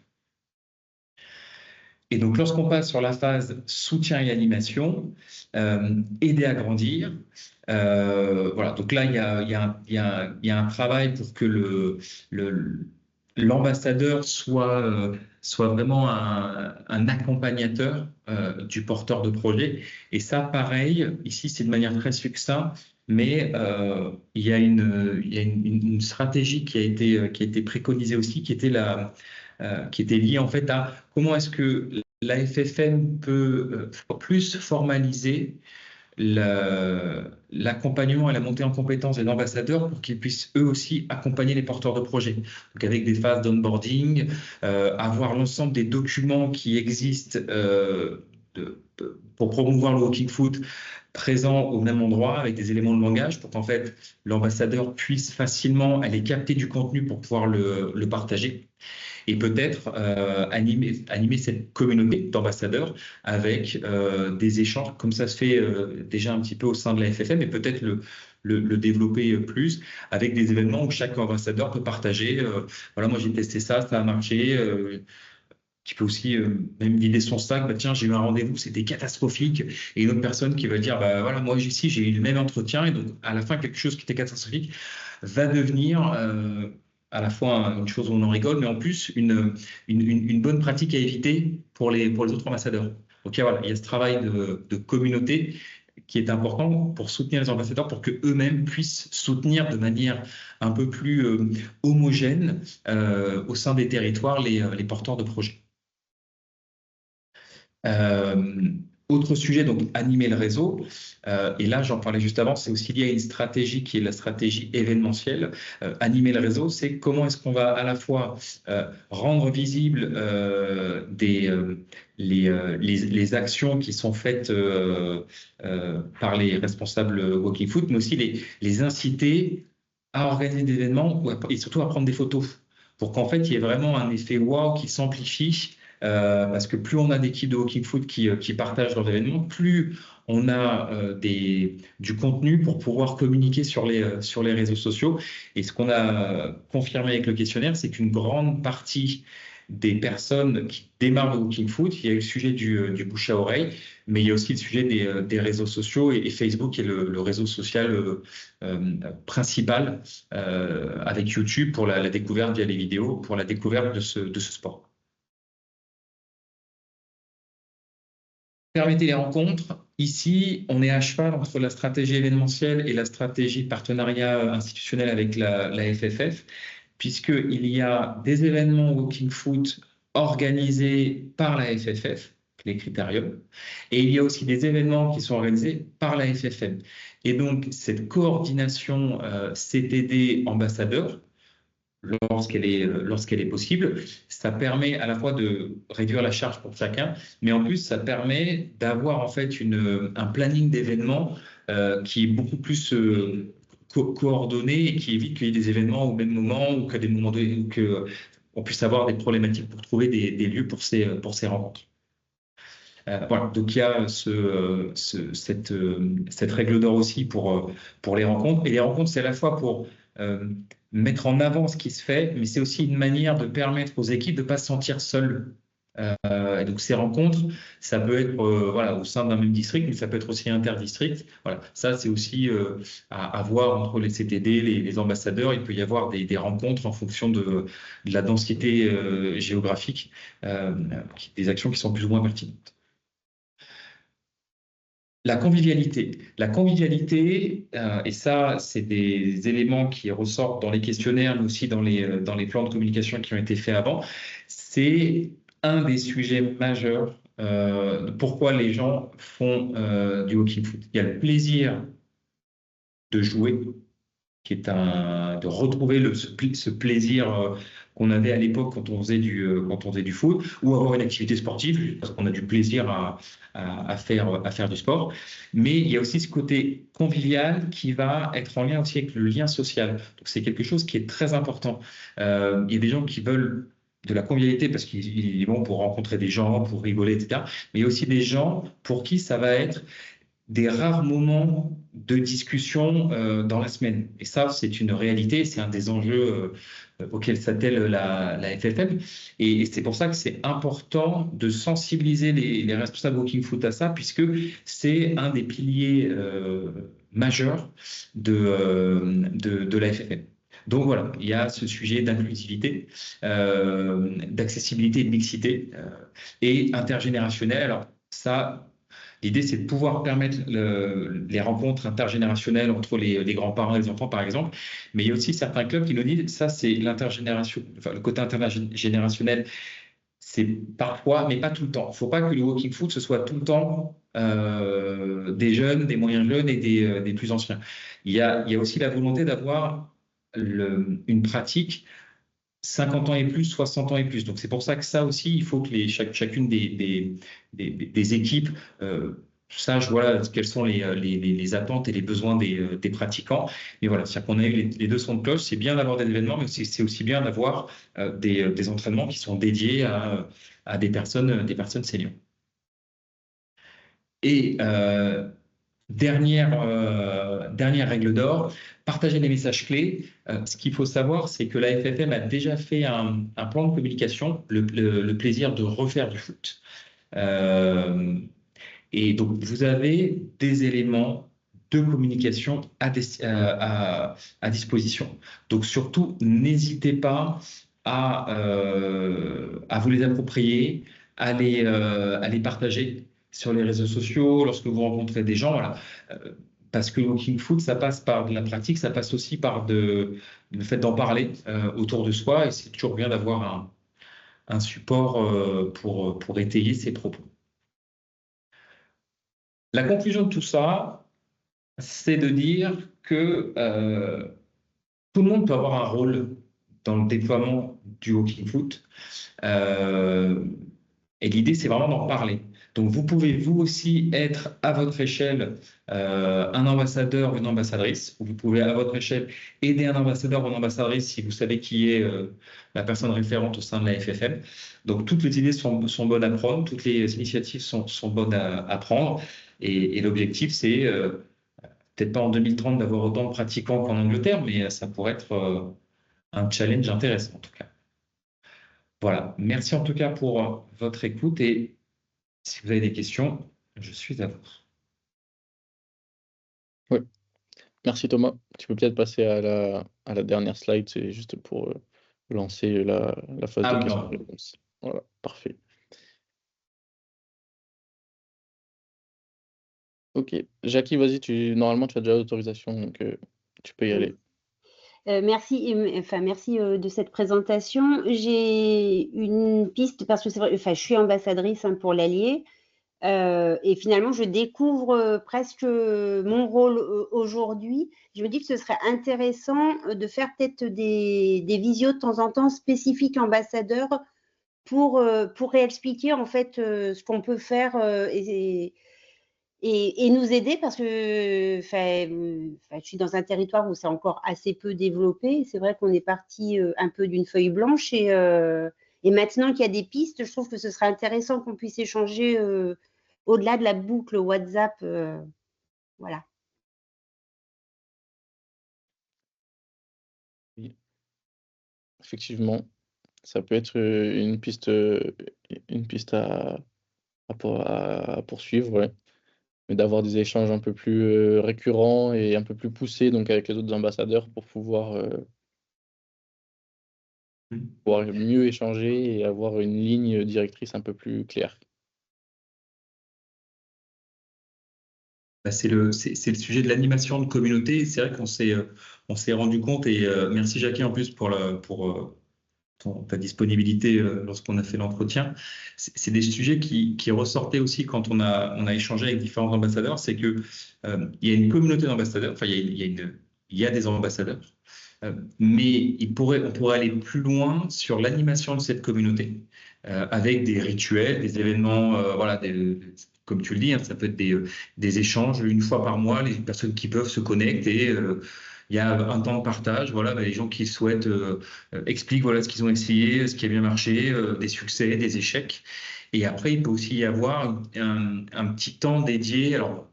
Et donc, lorsqu'on passe sur la phase soutien et animation, aider à grandir, voilà. Donc là, il y a un travail pour que l'ambassadeur soit vraiment un accompagnateur du porteur de projet. Et ça, pareil, ici, c'est de manière très succincte, mais il y a une stratégie qui a été préconisée aussi, qui était liée en fait à comment est-ce que l'AFFM peut plus formaliser l'accompagnement et la montée en compétence des ambassadeurs pour qu'ils puissent eux aussi accompagner les porteurs de projets. Donc avec des phases d'onboarding, avoir l'ensemble des documents qui existent pour promouvoir le Walking Foot présents au même endroit avec des éléments de langage pour qu'en fait l'ambassadeur puisse facilement aller capter du contenu pour pouvoir le partager. Et peut-être animer cette communauté d'ambassadeurs avec des échanges, comme ça se fait déjà un petit peu au sein de la FFM, mais peut-être le développer plus avec des événements où chaque ambassadeur peut partager. Voilà, moi j'ai testé ça, ça a marché. Qui peut aussi même vider son sac, bah, tiens, j'ai eu un rendez-vous, c'était catastrophique. Et une autre personne qui va dire, bah, voilà, moi ici, j'ai eu le même entretien. Et donc, à la fin, quelque chose qui était catastrophique va devenir à la fois une chose où on en rigole, mais en plus, une bonne pratique à éviter pour les autres ambassadeurs. Donc, voilà, il y a ce travail de communauté qui est important pour soutenir les ambassadeurs, pour qu'eux-mêmes puissent soutenir de manière un peu plus homogène au sein des territoires les porteurs de projets. Autre sujet, donc animer le réseau. Et là, j'en parlais juste avant, c'est aussi lié à une stratégie qui est la stratégie événementielle. Animer le réseau, c'est comment est-ce qu'on va à la fois rendre visible les actions qui sont faites par les responsables Walking Foot, mais aussi les inciter à organiser des événements et surtout à prendre des photos pour qu'en fait, il y ait vraiment un effet wow qui s'amplifie parce que plus on a d'équipes de Walking Foot qui partagent leurs événements, plus on a du contenu pour pouvoir communiquer sur les réseaux sociaux. Et ce qu'on a confirmé avec le questionnaire, c'est qu'une grande partie des personnes qui démarrent le Walking Foot, il y a eu le sujet du bouche à oreille, mais il y a aussi le sujet des réseaux sociaux, et Facebook est le réseau social principal avec YouTube pour la découverte via les vidéos, pour la découverte de ce sport. Permettez les rencontres. Ici, on est à cheval entre la stratégie événementielle et la stratégie de partenariat institutionnel avec la FFF, puisqu'il y a des événements Walking Foot organisés par la FFF, les critériums, et il y a aussi des événements qui sont organisés par la FFM. Et donc, cette coordination CTD ambassadeur, lorsqu'elle est possible, ça permet à la fois de réduire la charge pour chacun, mais en plus, ça permet d'avoir en fait un planning d'événements qui est beaucoup plus coordonné et qui évite qu'il y ait des événements au même moment ou qu'à des moments qu'on puisse avoir des problématiques pour trouver des lieux pour ces rencontres. Voilà, donc il y a cette règle d'or aussi pour les rencontres. Et les rencontres, c'est à la fois pour mettre en avant ce qui se fait, mais c'est aussi une manière de permettre aux équipes de ne pas se sentir seules. Et donc ces rencontres, ça peut être au sein d'un même district, mais ça peut être aussi interdistrict. Voilà, ça c'est aussi à voir entre les CTD, les ambassadeurs. Il peut y avoir des rencontres en fonction de la densité géographique, des actions qui sont plus ou moins pertinentes. La convivialité, et ça, c'est des éléments qui ressortent dans les questionnaires, mais aussi dans les plans de communication qui ont été faits avant. C'est un des sujets majeurs de pourquoi les gens font du Walking Foot. Il y a le plaisir de jouer, qui est de retrouver ce plaisir qu'on avait à l'époque quand on faisait du foot, ou avoir une activité sportive, parce qu'on a du plaisir à faire du sport. Mais il y a aussi ce côté convivial qui va être en lien aussi avec le lien social. Donc c'est quelque chose qui est très important. Il y a des gens qui veulent de la convivialité parce qu'ils vont pour rencontrer des gens, pour rigoler, etc. Mais il y a aussi des gens pour qui ça va être des rares moments de discussion dans la semaine. Et ça, c'est une réalité, c'est un des enjeux auxquels s'attelle la FFM. Et c'est pour ça que c'est important de sensibiliser les responsables Walking Foot à ça, puisque c'est un des piliers majeurs de la FFM. Donc voilà, il y a ce sujet d'inclusivité, d'accessibilité et de mixité et intergénérationnel. Alors ça, l'idée, c'est de pouvoir permettre les rencontres intergénérationnelles entre les grands-parents et les enfants, par exemple. Mais il y a aussi certains clubs qui nous disent, ça, c'est l'intergénération, enfin, le côté intergénérationnel, c'est parfois, mais pas tout le temps. Il ne faut pas que le Walking Foot, ce soit tout le temps des jeunes, des moyens jeunes et des plus anciens. Il y a aussi la volonté d'avoir une pratique 50 ans et plus, 60 ans et plus. Donc c'est pour ça que ça aussi, il faut que chacune des équipes sache quelles sont les attentes et les besoins des pratiquants. Mais voilà, c'est-à-dire qu'on a eu les deux sons de cloche, c'est bien d'avoir des événements, mais c'est aussi bien d'avoir des entraînements qui sont dédiés à des personnes seniors. Et dernière règle d'or, partager les messages clés. Ce qu'il faut savoir, c'est que la FFM a déjà fait un plan de communication, le plaisir de refaire du foot. Et donc, vous avez des éléments de communication à disposition. Donc, surtout, n'hésitez pas à vous les approprier, à les partager sur les réseaux sociaux, lorsque vous rencontrez des gens, voilà. Parce que le Walking Foot, ça passe par de la pratique, ça passe aussi par le fait d'en parler autour de soi, et c'est toujours bien d'avoir un support pour étayer ses propos. La conclusion de tout ça, c'est de dire que tout le monde peut avoir un rôle dans le déploiement du Walking Foot, et l'idée, c'est vraiment d'en parler. Donc, vous pouvez vous aussi être à votre échelle un ambassadeur, une ambassadrice. Vous pouvez à votre échelle aider un ambassadeur ou une ambassadrice si vous savez qui est la personne référente au sein de la FFM. Donc, toutes les idées sont bonnes à prendre, toutes les initiatives sont bonnes à prendre. Et l'objectif, c'est peut-être pas en 2030 d'avoir autant de pratiquants qu'en Angleterre, mais ça pourrait être un challenge intéressant en tout cas. Voilà, merci en tout cas pour votre écoute et si vous avez des questions, je suis à vous. Ouais. Merci Thomas. Tu peux peut-être passer à la dernière slide, c'est juste pour lancer la phase Ah de oui, questions-réponses. Voilà, parfait. Ok, Jackie, vas-y, normalement tu as déjà l'autorisation, donc tu peux y aller. Merci, merci de cette présentation. J'ai une piste parce que c'est vrai, je suis ambassadrice pour l'Allier et finalement je découvre presque mon rôle aujourd'hui. Je me dis que ce serait intéressant de faire peut-être des visios de temps en temps spécifiques ambassadeurs pour réexpliquer en fait ce qu'on peut faire et nous aider parce que je suis dans un territoire où c'est encore assez peu développé. C'est vrai qu'on est parti un peu d'une feuille blanche et maintenant qu'il y a des pistes, je trouve que ce serait intéressant qu'on puisse échanger au-delà de la boucle WhatsApp. Voilà. Oui. Effectivement, ça peut être une piste à poursuivre, ouais. Mais d'avoir des échanges un peu plus récurrents et un peu plus poussés donc avec les autres ambassadeurs pour pouvoir mieux échanger et avoir une ligne directrice un peu plus claire. C'est le sujet de l'animation de communauté. C'est vrai qu'on s'est rendu compte et merci Jackie en plus pour ta disponibilité lorsqu'on a fait l'entretien. C'est des sujets qui ressortaient aussi quand on a échangé avec différents ambassadeurs. C'est que il y a une communauté d'ambassadeurs. Enfin, il y a des ambassadeurs, mais on pourrait aller plus loin sur l'animation de cette communauté avec des rituels, des événements, voilà, comme tu le dis, hein, ça peut être des échanges une fois par mois, les personnes qui peuvent se connecter. Il y a un temps de partage, voilà, les gens qui souhaitent expliquent voilà, ce qu'ils ont essayé, ce qui a bien marché, des succès, des échecs. Et après, il peut aussi y avoir un petit temps dédié, alors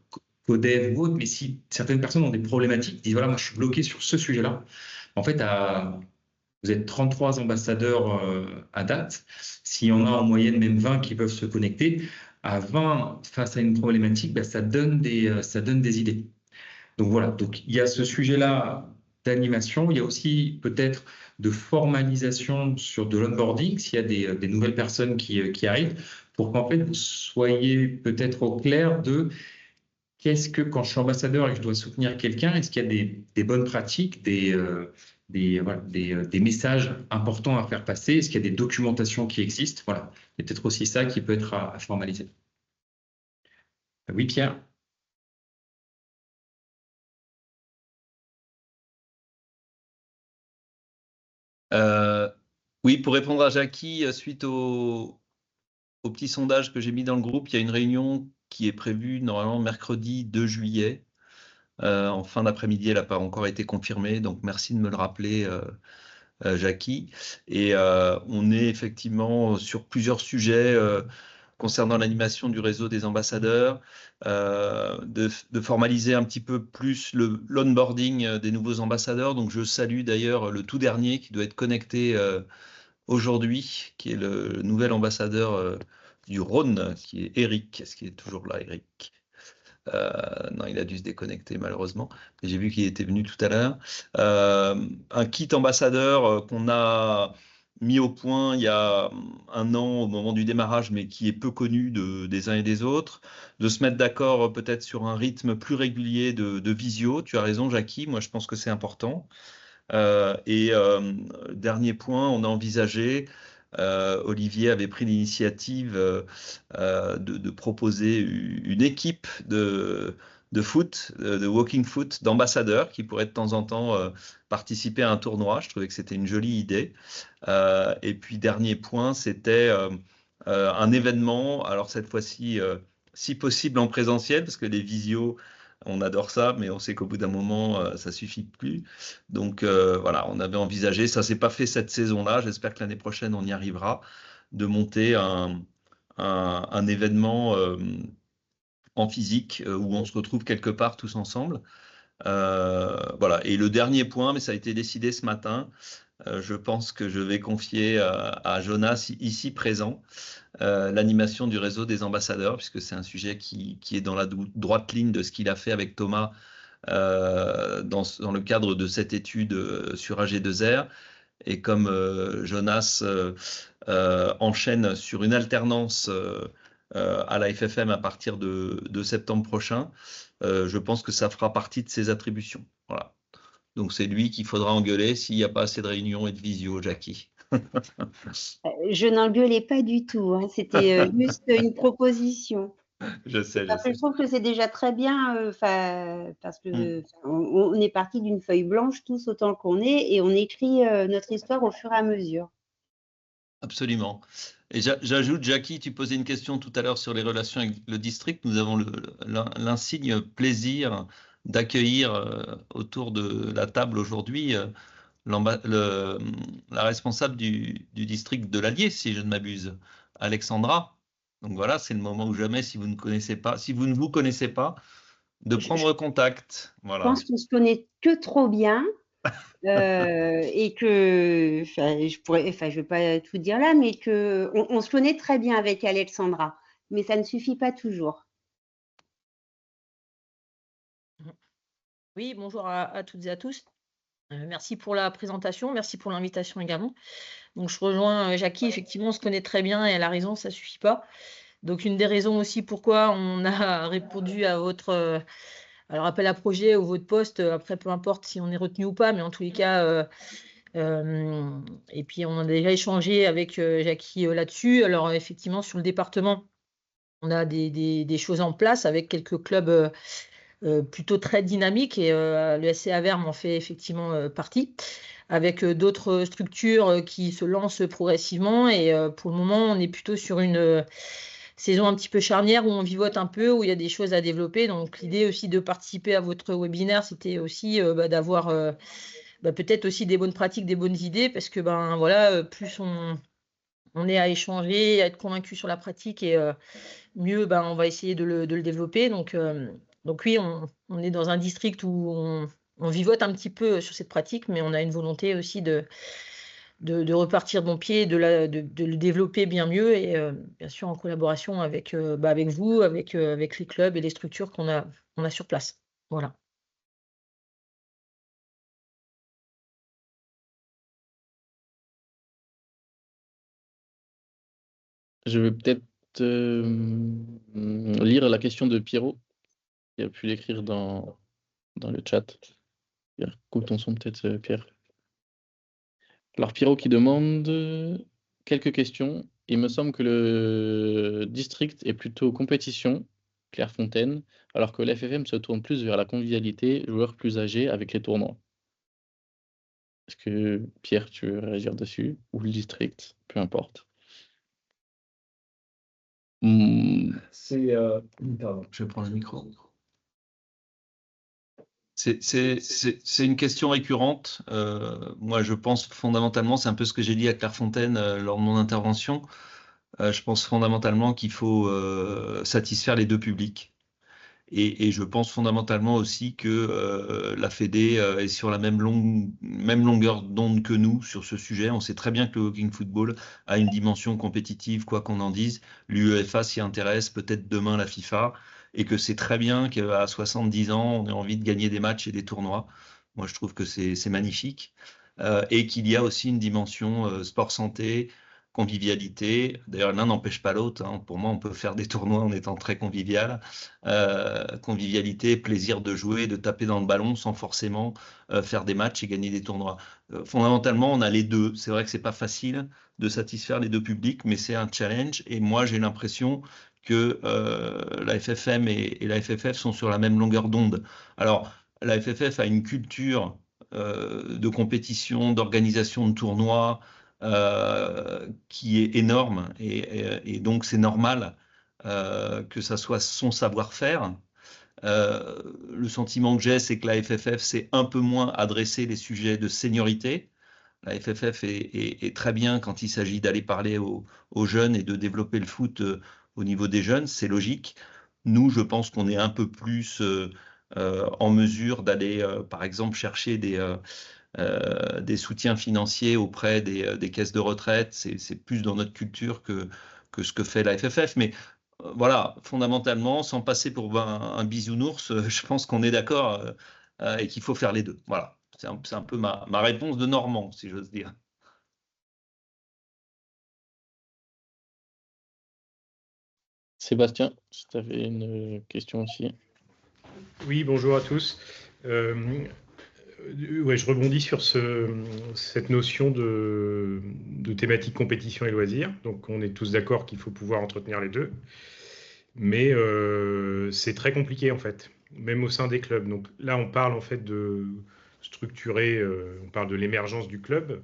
codev ou autre, mais si certaines personnes ont des problématiques, disent voilà, moi je suis bloqué sur ce sujet-là. En fait, vous êtes 33 ambassadeurs à date. S'il y en a en moyenne même 20 qui peuvent se connecter, à 20 face à une problématique, ben, ça donne des idées. Donc voilà, donc il y a ce sujet-là d'animation. Il y a aussi peut-être de formalisation sur de l'onboarding, s'il y a des nouvelles personnes qui arrivent, pour qu'en fait vous soyez peut-être au clair de qu'est-ce que quand je suis ambassadeur et que je dois soutenir quelqu'un, est-ce qu'il y a des bonnes pratiques, voilà, des messages importants à faire passer? Est-ce qu'il y a des documentations qui existent? Voilà, c'est peut-être aussi ça qui peut être à formaliser. Oui, Pierre? Oui, pour répondre à Jackie, suite au petit sondage que j'ai mis dans le groupe, il y a une réunion qui est prévue normalement mercredi 2 juillet. En fin d'après-midi, elle n'a pas encore été confirmée, donc merci de me le rappeler, Jackie. Et on est effectivement sur plusieurs sujets concernant l'animation du réseau des ambassadeurs, de formaliser un petit peu plus l'onboarding des nouveaux ambassadeurs. Donc je salue d'ailleurs le tout dernier qui doit être connecté aujourd'hui, qui est le nouvel ambassadeur du Rhône, qui est Eric. Est-ce qu'il est toujours là, Eric? Non, il a dû se déconnecter malheureusement. Mais j'ai vu qu'il était venu tout à l'heure. Un kit ambassadeur qu'on a mis au point il y a un an au moment du démarrage, mais qui est peu connu des uns et des autres. De se mettre d'accord peut-être sur un rythme plus régulier de visio. Tu as raison, Jackie. Moi, je pense que c'est important. Dernier point, on a envisagé, Olivier avait pris l'initiative de proposer une équipe de foot, de walking foot, d'ambassadeurs qui pourraient de temps en temps participer à un tournoi. Je trouvais que c'était une jolie idée. Et puis dernier point, c'était un événement, alors cette fois-ci, si possible en présentiel, parce que les visios, on adore ça, mais on sait qu'au bout d'un moment, ça suffit plus. Donc voilà, on avait envisagé, ça s'est pas fait cette saison-là, j'espère que l'année prochaine, on y arrivera, de monter un événement en physique où on se retrouve quelque part tous ensemble. Voilà. Et le dernier point, mais ça a été décidé ce matin, je pense que je vais confier à Jonas, ici présent, l'animation du réseau des ambassadeurs, puisque c'est un sujet qui est dans la droite ligne de ce qu'il a fait avec Thomas dans le cadre de cette étude sur AG2R. Et comme Jonas enchaîne sur une alternance à la FFM à partir de septembre prochain, je pense que ça fera partie de ses attributions. Voilà. Donc c'est lui qu'il faudra engueuler s'il n'y a pas assez de réunions et de visio, Jackie. Je n'engueulais pas du tout, hein. C'était juste une proposition. Je sais. Je trouve que c'est déjà très bien, parce que on est parti d'une feuille blanche tous autant qu'on est et on écrit notre histoire au fur et à mesure. Absolument. Et j'ajoute, Jackie, tu posais une question tout à l'heure sur les relations avec le district. Nous avons l'insigne plaisir d'accueillir autour de la table aujourd'hui la responsable du district de l'Allier, si je ne m'abuse, Alexandra. Donc voilà, c'est le moment ou jamais, si vous ne vous connaissez pas, de prendre contact. Voilà. Je pense qu'on se connaît que trop bien. Et que, je vais pas tout dire là, mais que on se connaît très bien avec Alexandra, mais ça ne suffit pas toujours. Oui, bonjour à toutes et à tous. Merci pour la présentation, merci pour l'invitation également. Donc je rejoins Jackie, effectivement, on se connaît très bien et elle a raison, ça suffit pas. Donc une des raisons aussi pourquoi on a répondu à votre alors appel à projet ou votre poste, après peu importe si on est retenu ou pas, mais en tous les cas, et puis on a déjà échangé avec Jackie là-dessus. Alors effectivement, sur le département, on a des choses en place avec quelques clubs plutôt très dynamiques et le SC Averme en fait effectivement partie, avec d'autres structures qui se lancent progressivement. Et pour le moment, on est plutôt sur une saison un petit peu charnière où on vivote un peu, où il y a des choses à développer. Donc l'idée aussi de participer à votre webinaire, c'était aussi d'avoir peut-être aussi des bonnes pratiques, des bonnes idées, parce que voilà, plus on est à échanger, à être convaincu sur la pratique, et mieux on va essayer de le développer. Donc oui, on est dans un district où on vivote un petit peu sur cette pratique, mais on a une volonté aussi de repartir de bon pied, de le développer bien mieux, et bien sûr en collaboration avec vous, avec les clubs et les structures qu'on a sur place. Voilà. Je vais peut-être lire la question de Pierrot, qui a pu l'écrire dans le chat. Coupe ton son peut-être, Pierre. Alors Pierrot qui demande quelques questions. Il me semble que le district est plutôt compétition, Clairefontaine, alors que l'FFM se tourne plus vers la convivialité, joueurs plus âgés avec les tournois. Est-ce que Pierre, tu veux réagir dessus? Ou le district, peu importe. Pardon. Je prends le micro. C'est une question récurrente. Moi, je pense fondamentalement, c'est un peu ce que j'ai dit à Clairefontaine lors de mon intervention. Je pense fondamentalement qu'il faut satisfaire les deux publics. Et je pense fondamentalement aussi que la Fédé est sur la même longueur d'onde que nous sur ce sujet. On sait très bien que le Walking Football a une dimension compétitive, quoi qu'on en dise. L'UEFA s'y intéresse, peut-être demain la FIFA, et que c'est très bien qu'à 70 ans, on ait envie de gagner des matchs et des tournois. Moi, je trouve que c'est magnifique. Et qu'il y a aussi une dimension sport santé, convivialité. D'ailleurs, l'un n'empêche pas l'autre. Hein. Pour moi, on peut faire des tournois en étant très convivial. Convivialité, plaisir de jouer, de taper dans le ballon sans forcément faire des matchs et gagner des tournois. Fondamentalement, on a les deux. C'est vrai que c'est pas facile de satisfaire les deux publics, mais c'est un challenge. Et moi, j'ai l'impression que la FFM et la FFF sont sur la même longueur d'onde. Alors, la FFF a une culture de compétition, d'organisation de tournois, qui est énorme et donc c'est normal que ça soit son savoir-faire. Le sentiment que j'ai, c'est que la FFF s'est un peu moins adressé les sujets de seniorité. La FFF est très bien quand il s'agit d'aller parler aux jeunes et de développer le foot au niveau des jeunes, c'est logique. Nous, je pense qu'on est un peu plus en mesure d'aller, par exemple, chercher des soutiens financiers auprès des caisses de retraite. C'est plus dans notre culture que ce que fait la FFF. Mais voilà, fondamentalement, sans passer pour un bisounours, je pense qu'on est d'accord et qu'il faut faire les deux. Voilà, c'est un peu ma réponse de Normand, si j'ose dire. Sébastien, si tu avais une question aussi. Oui, bonjour à tous. Ouais, je rebondis sur cette notion de thématique compétition et loisirs. Donc, on est tous d'accord qu'il faut pouvoir entretenir les deux. Mais c'est très compliqué, en fait, même au sein des clubs. Donc là, on parle en fait de structurer, on parle de l'émergence du club,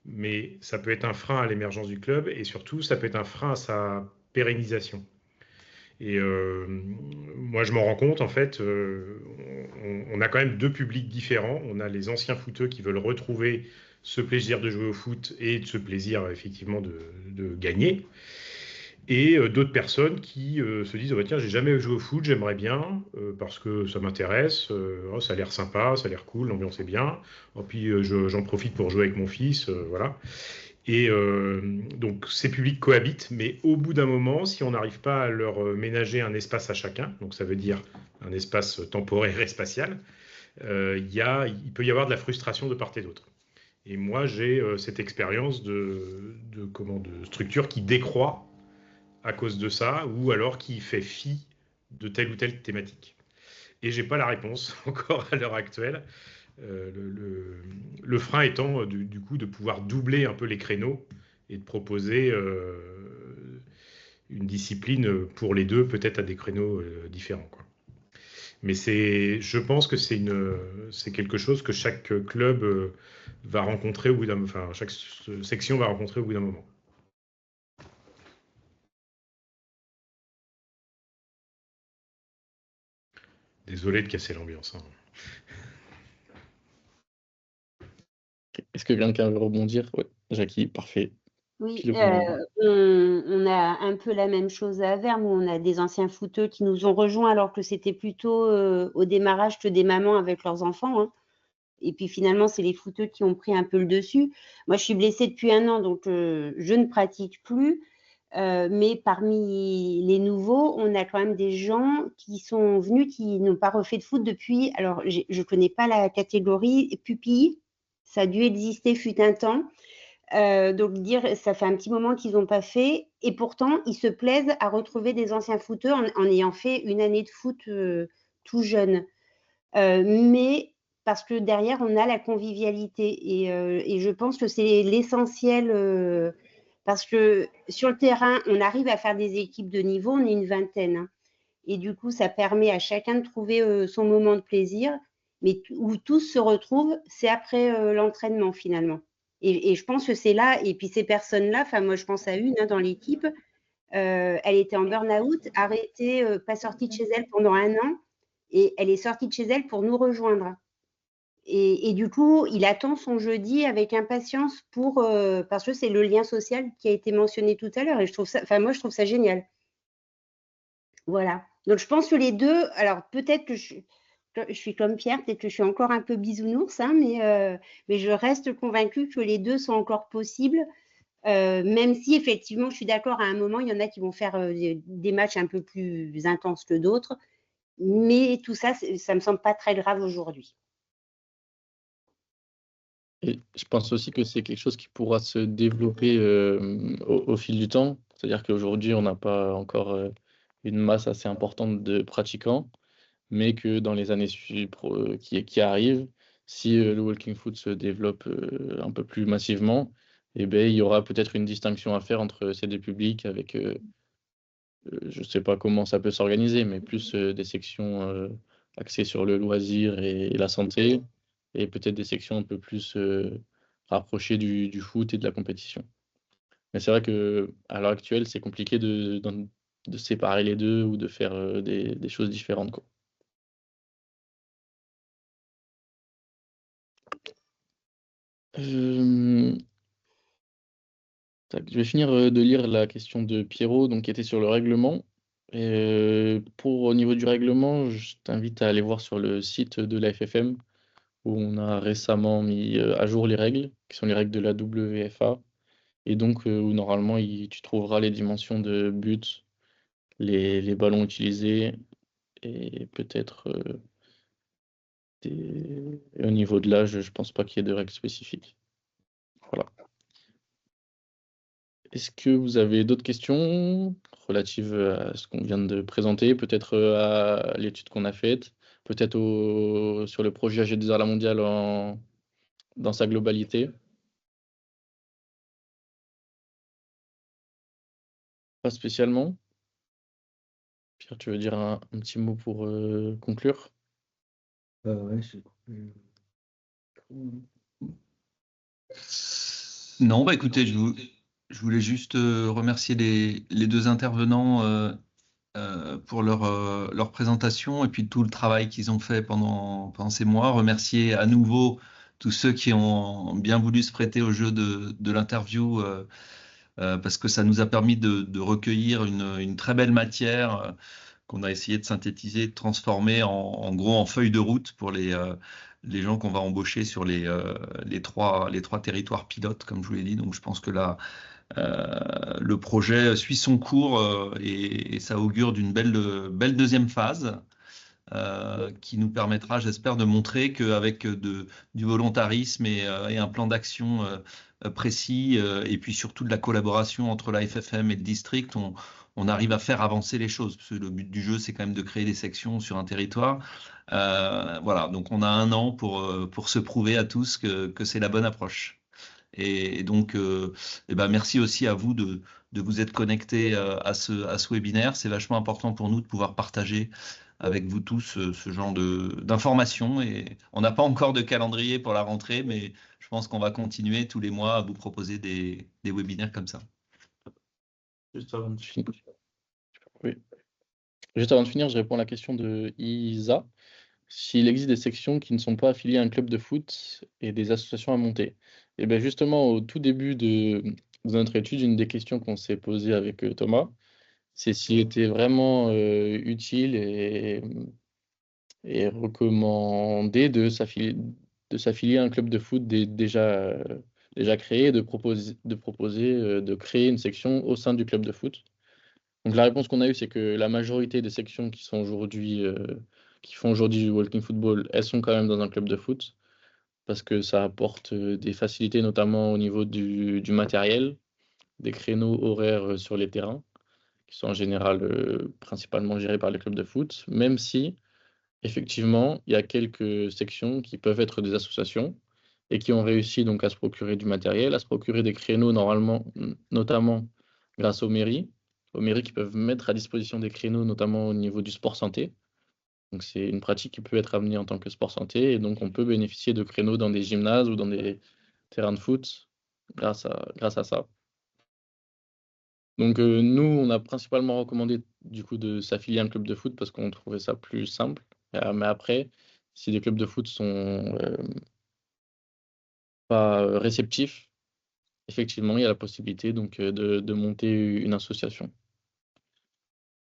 mais ça peut être un frein à l'émergence du club et surtout, ça peut être un frein à sa pérennisation. Et moi, je m'en rends compte, en fait, on a quand même deux publics différents. On a les anciens footeux qui veulent retrouver ce plaisir de jouer au foot et de ce plaisir, effectivement, de gagner. Et d'autres personnes qui se disent, oh, bah, tiens, j'ai jamais joué au foot, j'aimerais bien, parce que ça m'intéresse, oh, ça a l'air sympa, ça a l'air cool, l'ambiance est bien. Et puis j'en profite pour jouer avec mon fils, voilà. Et donc ces publics cohabitent, mais au bout d'un moment, si on n'arrive pas à leur ménager un espace à chacun, donc ça veut dire un espace temporaire et spatial, il peut y avoir de la frustration de part et d'autre. Et moi, j'ai cette expérience de structure qui décroît à cause de ça, ou alors qui fait fi de telle ou telle thématique. Et j'ai pas la réponse encore à l'heure actuelle. Le frein étant du coup de pouvoir doubler un peu les créneaux et de proposer une discipline pour les deux, peut-être à des créneaux différents, quoi. Mais je pense que c'est quelque chose que chaque club va rencontrer au bout d'un, enfin chaque section va rencontrer au bout d'un moment. Désolé de casser l'ambiance, hein. Est-ce que quelqu'un veut rebondir? Oui, Jackie, parfait. Oui, Puis le moment. on a un peu la même chose à Verne, où on a des anciens footeux qui nous ont rejoints alors que c'était plutôt au démarrage que des mamans avec leurs enfants, hein. Et puis finalement, c'est les footeux qui ont pris un peu le dessus. Moi, je suis blessée depuis 1 an, donc je ne pratique plus. Mais parmi les nouveaux, on a quand même des gens qui sont venus, qui n'ont pas refait de foot depuis. Alors, je ne connais pas la catégorie pupille. Ça a dû exister fut un temps. Donc dire, ça fait un petit moment qu'ils n'ont pas fait, et pourtant ils se plaisent à retrouver des anciens footeux en ayant fait une année de foot tout jeune. Mais parce que derrière on a la convivialité, et je pense que c'est l'essentiel, parce que sur le terrain on arrive à faire des équipes de niveau, on est une vingtaine, hein, et du coup ça permet à chacun de trouver son moment de plaisir, mais où tous se retrouvent, c'est après l'entraînement finalement. Et je pense que c'est là, et puis ces personnes-là, enfin moi je pense à une, hein, dans l'équipe, elle était en burn-out, arrêtée, pas sortie de chez elle pendant 1 an, et elle est sortie de chez elle pour nous rejoindre. Et du coup, il attend son jeudi avec impatience parce que c'est le lien social qui a été mentionné tout à l'heure, et moi je trouve ça génial. Voilà. Donc je pense que les deux, alors peut-être que je suis comme Pierre, peut-être que je suis encore un peu bisounours, hein, mais je reste convaincue que les deux sont encore possibles, même si effectivement, je suis d'accord, à un moment, il y en a qui vont faire des matchs un peu plus intenses que d'autres, mais tout ça, ça me semble pas très grave aujourd'hui. Et je pense aussi que c'est quelque chose qui pourra se développer au fil du temps. C'est-à-dire qu'aujourd'hui, on n'a pas encore une masse assez importante de pratiquants, mais que dans les années qui arrivent, si le walking foot se développe un peu plus massivement, eh ben, il y aura peut-être une distinction à faire entre ces deux publics avec, je ne sais pas comment ça peut s'organiser, mais plus des sections axées sur le loisir et la santé, et peut-être des sections un peu plus rapprocher du foot et de la compétition. Mais c'est vrai qu'à l'heure actuelle, c'est compliqué de séparer les deux ou de faire des choses différentes, quoi. Je vais finir de lire la question de Pierrot, donc, qui était sur le règlement. Au niveau du règlement, je t'invite à aller voir sur le site de la FFM, où on a récemment mis à jour les règles, qui sont les règles de la WFA. Et donc, où normalement, tu trouveras les dimensions de but, les ballons utilisés, et peut-être au niveau de l'âge, je pense pas qu'il y ait de règles spécifiques. Voilà. Est-ce que vous avez d'autres questions relatives à ce qu'on vient de présenter, peut-être à l'étude qu'on a faite, peut-être sur le projet AG2R à la mondiale dans sa globalité? Pas spécialement. Pierre, tu veux dire un petit mot pour conclure? Ouais, Non, écoutez, je voulais juste remercier les deux intervenants pour leur présentation et puis tout le travail qu'ils ont fait pendant ces mois. Remercier à nouveau tous ceux qui ont bien voulu se prêter au jeu de l'interview parce que ça nous a permis de recueillir une très belle matière qu'on a essayé de synthétiser, de transformer en gros en feuille de route pour les gens qu'on va embaucher sur les trois territoires pilotes, comme je vous l'ai dit. Donc je pense que là, le projet suit son cours et ça augure d'une belle deuxième phase qui nous permettra, j'espère, de montrer qu'avec du volontarisme et un plan d'action précis et puis surtout de la collaboration entre la FFM et le district, on arrive à faire avancer les choses. Parce que le but du jeu, c'est quand même de créer des sections sur un territoire. Voilà, donc on a 1 an pour se prouver à tous que c'est la bonne approche. Et donc, merci aussi à vous de vous être connectés à ce webinaire. C'est vachement important pour nous de pouvoir partager avec vous tous ce genre d'informations. Et on n'a pas encore de calendrier pour la rentrée, mais je pense qu'on va continuer tous les mois à vous proposer des webinaires comme ça. Juste avant de finir. Oui. Juste avant de finir, je réponds à la question de Isa. S'il existe des sections qui ne sont pas affiliées à un club de foot et des associations à monter. Et bien justement, au tout début de notre étude, une des questions qu'on s'est posées avec Thomas, c'est s'il était vraiment utile et recommandé de s'affilier à un club de foot déjà créé, de proposer de créer une section au sein du club de foot. Donc la réponse qu'on a eue, c'est que la majorité des sections qui font aujourd'hui du walking football, elles sont quand même dans un club de foot, parce que ça apporte des facilités, notamment au niveau du matériel, des créneaux horaires sur les terrains, qui sont en général principalement gérés par les clubs de foot, même si, effectivement, il y a quelques sections qui peuvent être des associations et qui ont réussi donc à se procurer du matériel, à se procurer des créneaux normalement, notamment grâce aux mairies qui peuvent mettre à disposition des créneaux, notamment au niveau du sport santé. Donc c'est une pratique qui peut être amenée en tant que sport santé, et donc on peut bénéficier de créneaux dans des gymnases ou dans des terrains de foot grâce à ça. Donc nous, on a principalement recommandé du coup de s'affilier à un club de foot parce qu'on trouvait ça plus simple. Mais après, si les clubs de foot sont pas réceptifs, effectivement, il y a la possibilité donc de monter une association.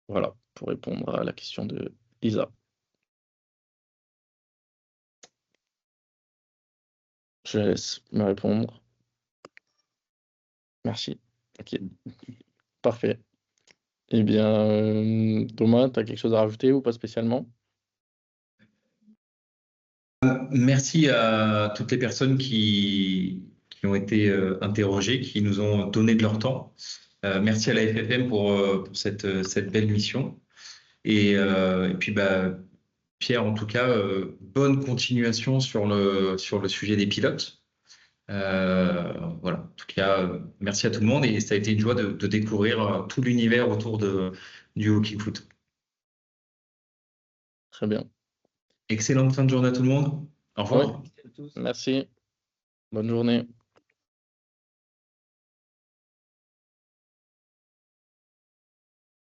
Voilà, pour répondre à la question de Isa. Je laisse me répondre. Merci. Ok, parfait. Eh bien, Thomas, tu as quelque chose à rajouter ou pas spécialement? Merci à toutes les personnes qui ont été interrogées, qui nous ont donné de leur temps. Merci à la FFM pour cette belle mission. Et puis, Pierre, en tout cas, bonne continuation sur le sujet des pilotes. Voilà. En tout cas, merci à tout le monde et ça a été une joie de découvrir tout l'univers autour du hockey foot. Très bien. Excellente fin de journée à tout le monde. Au revoir. Oui, merci. Bonne journée.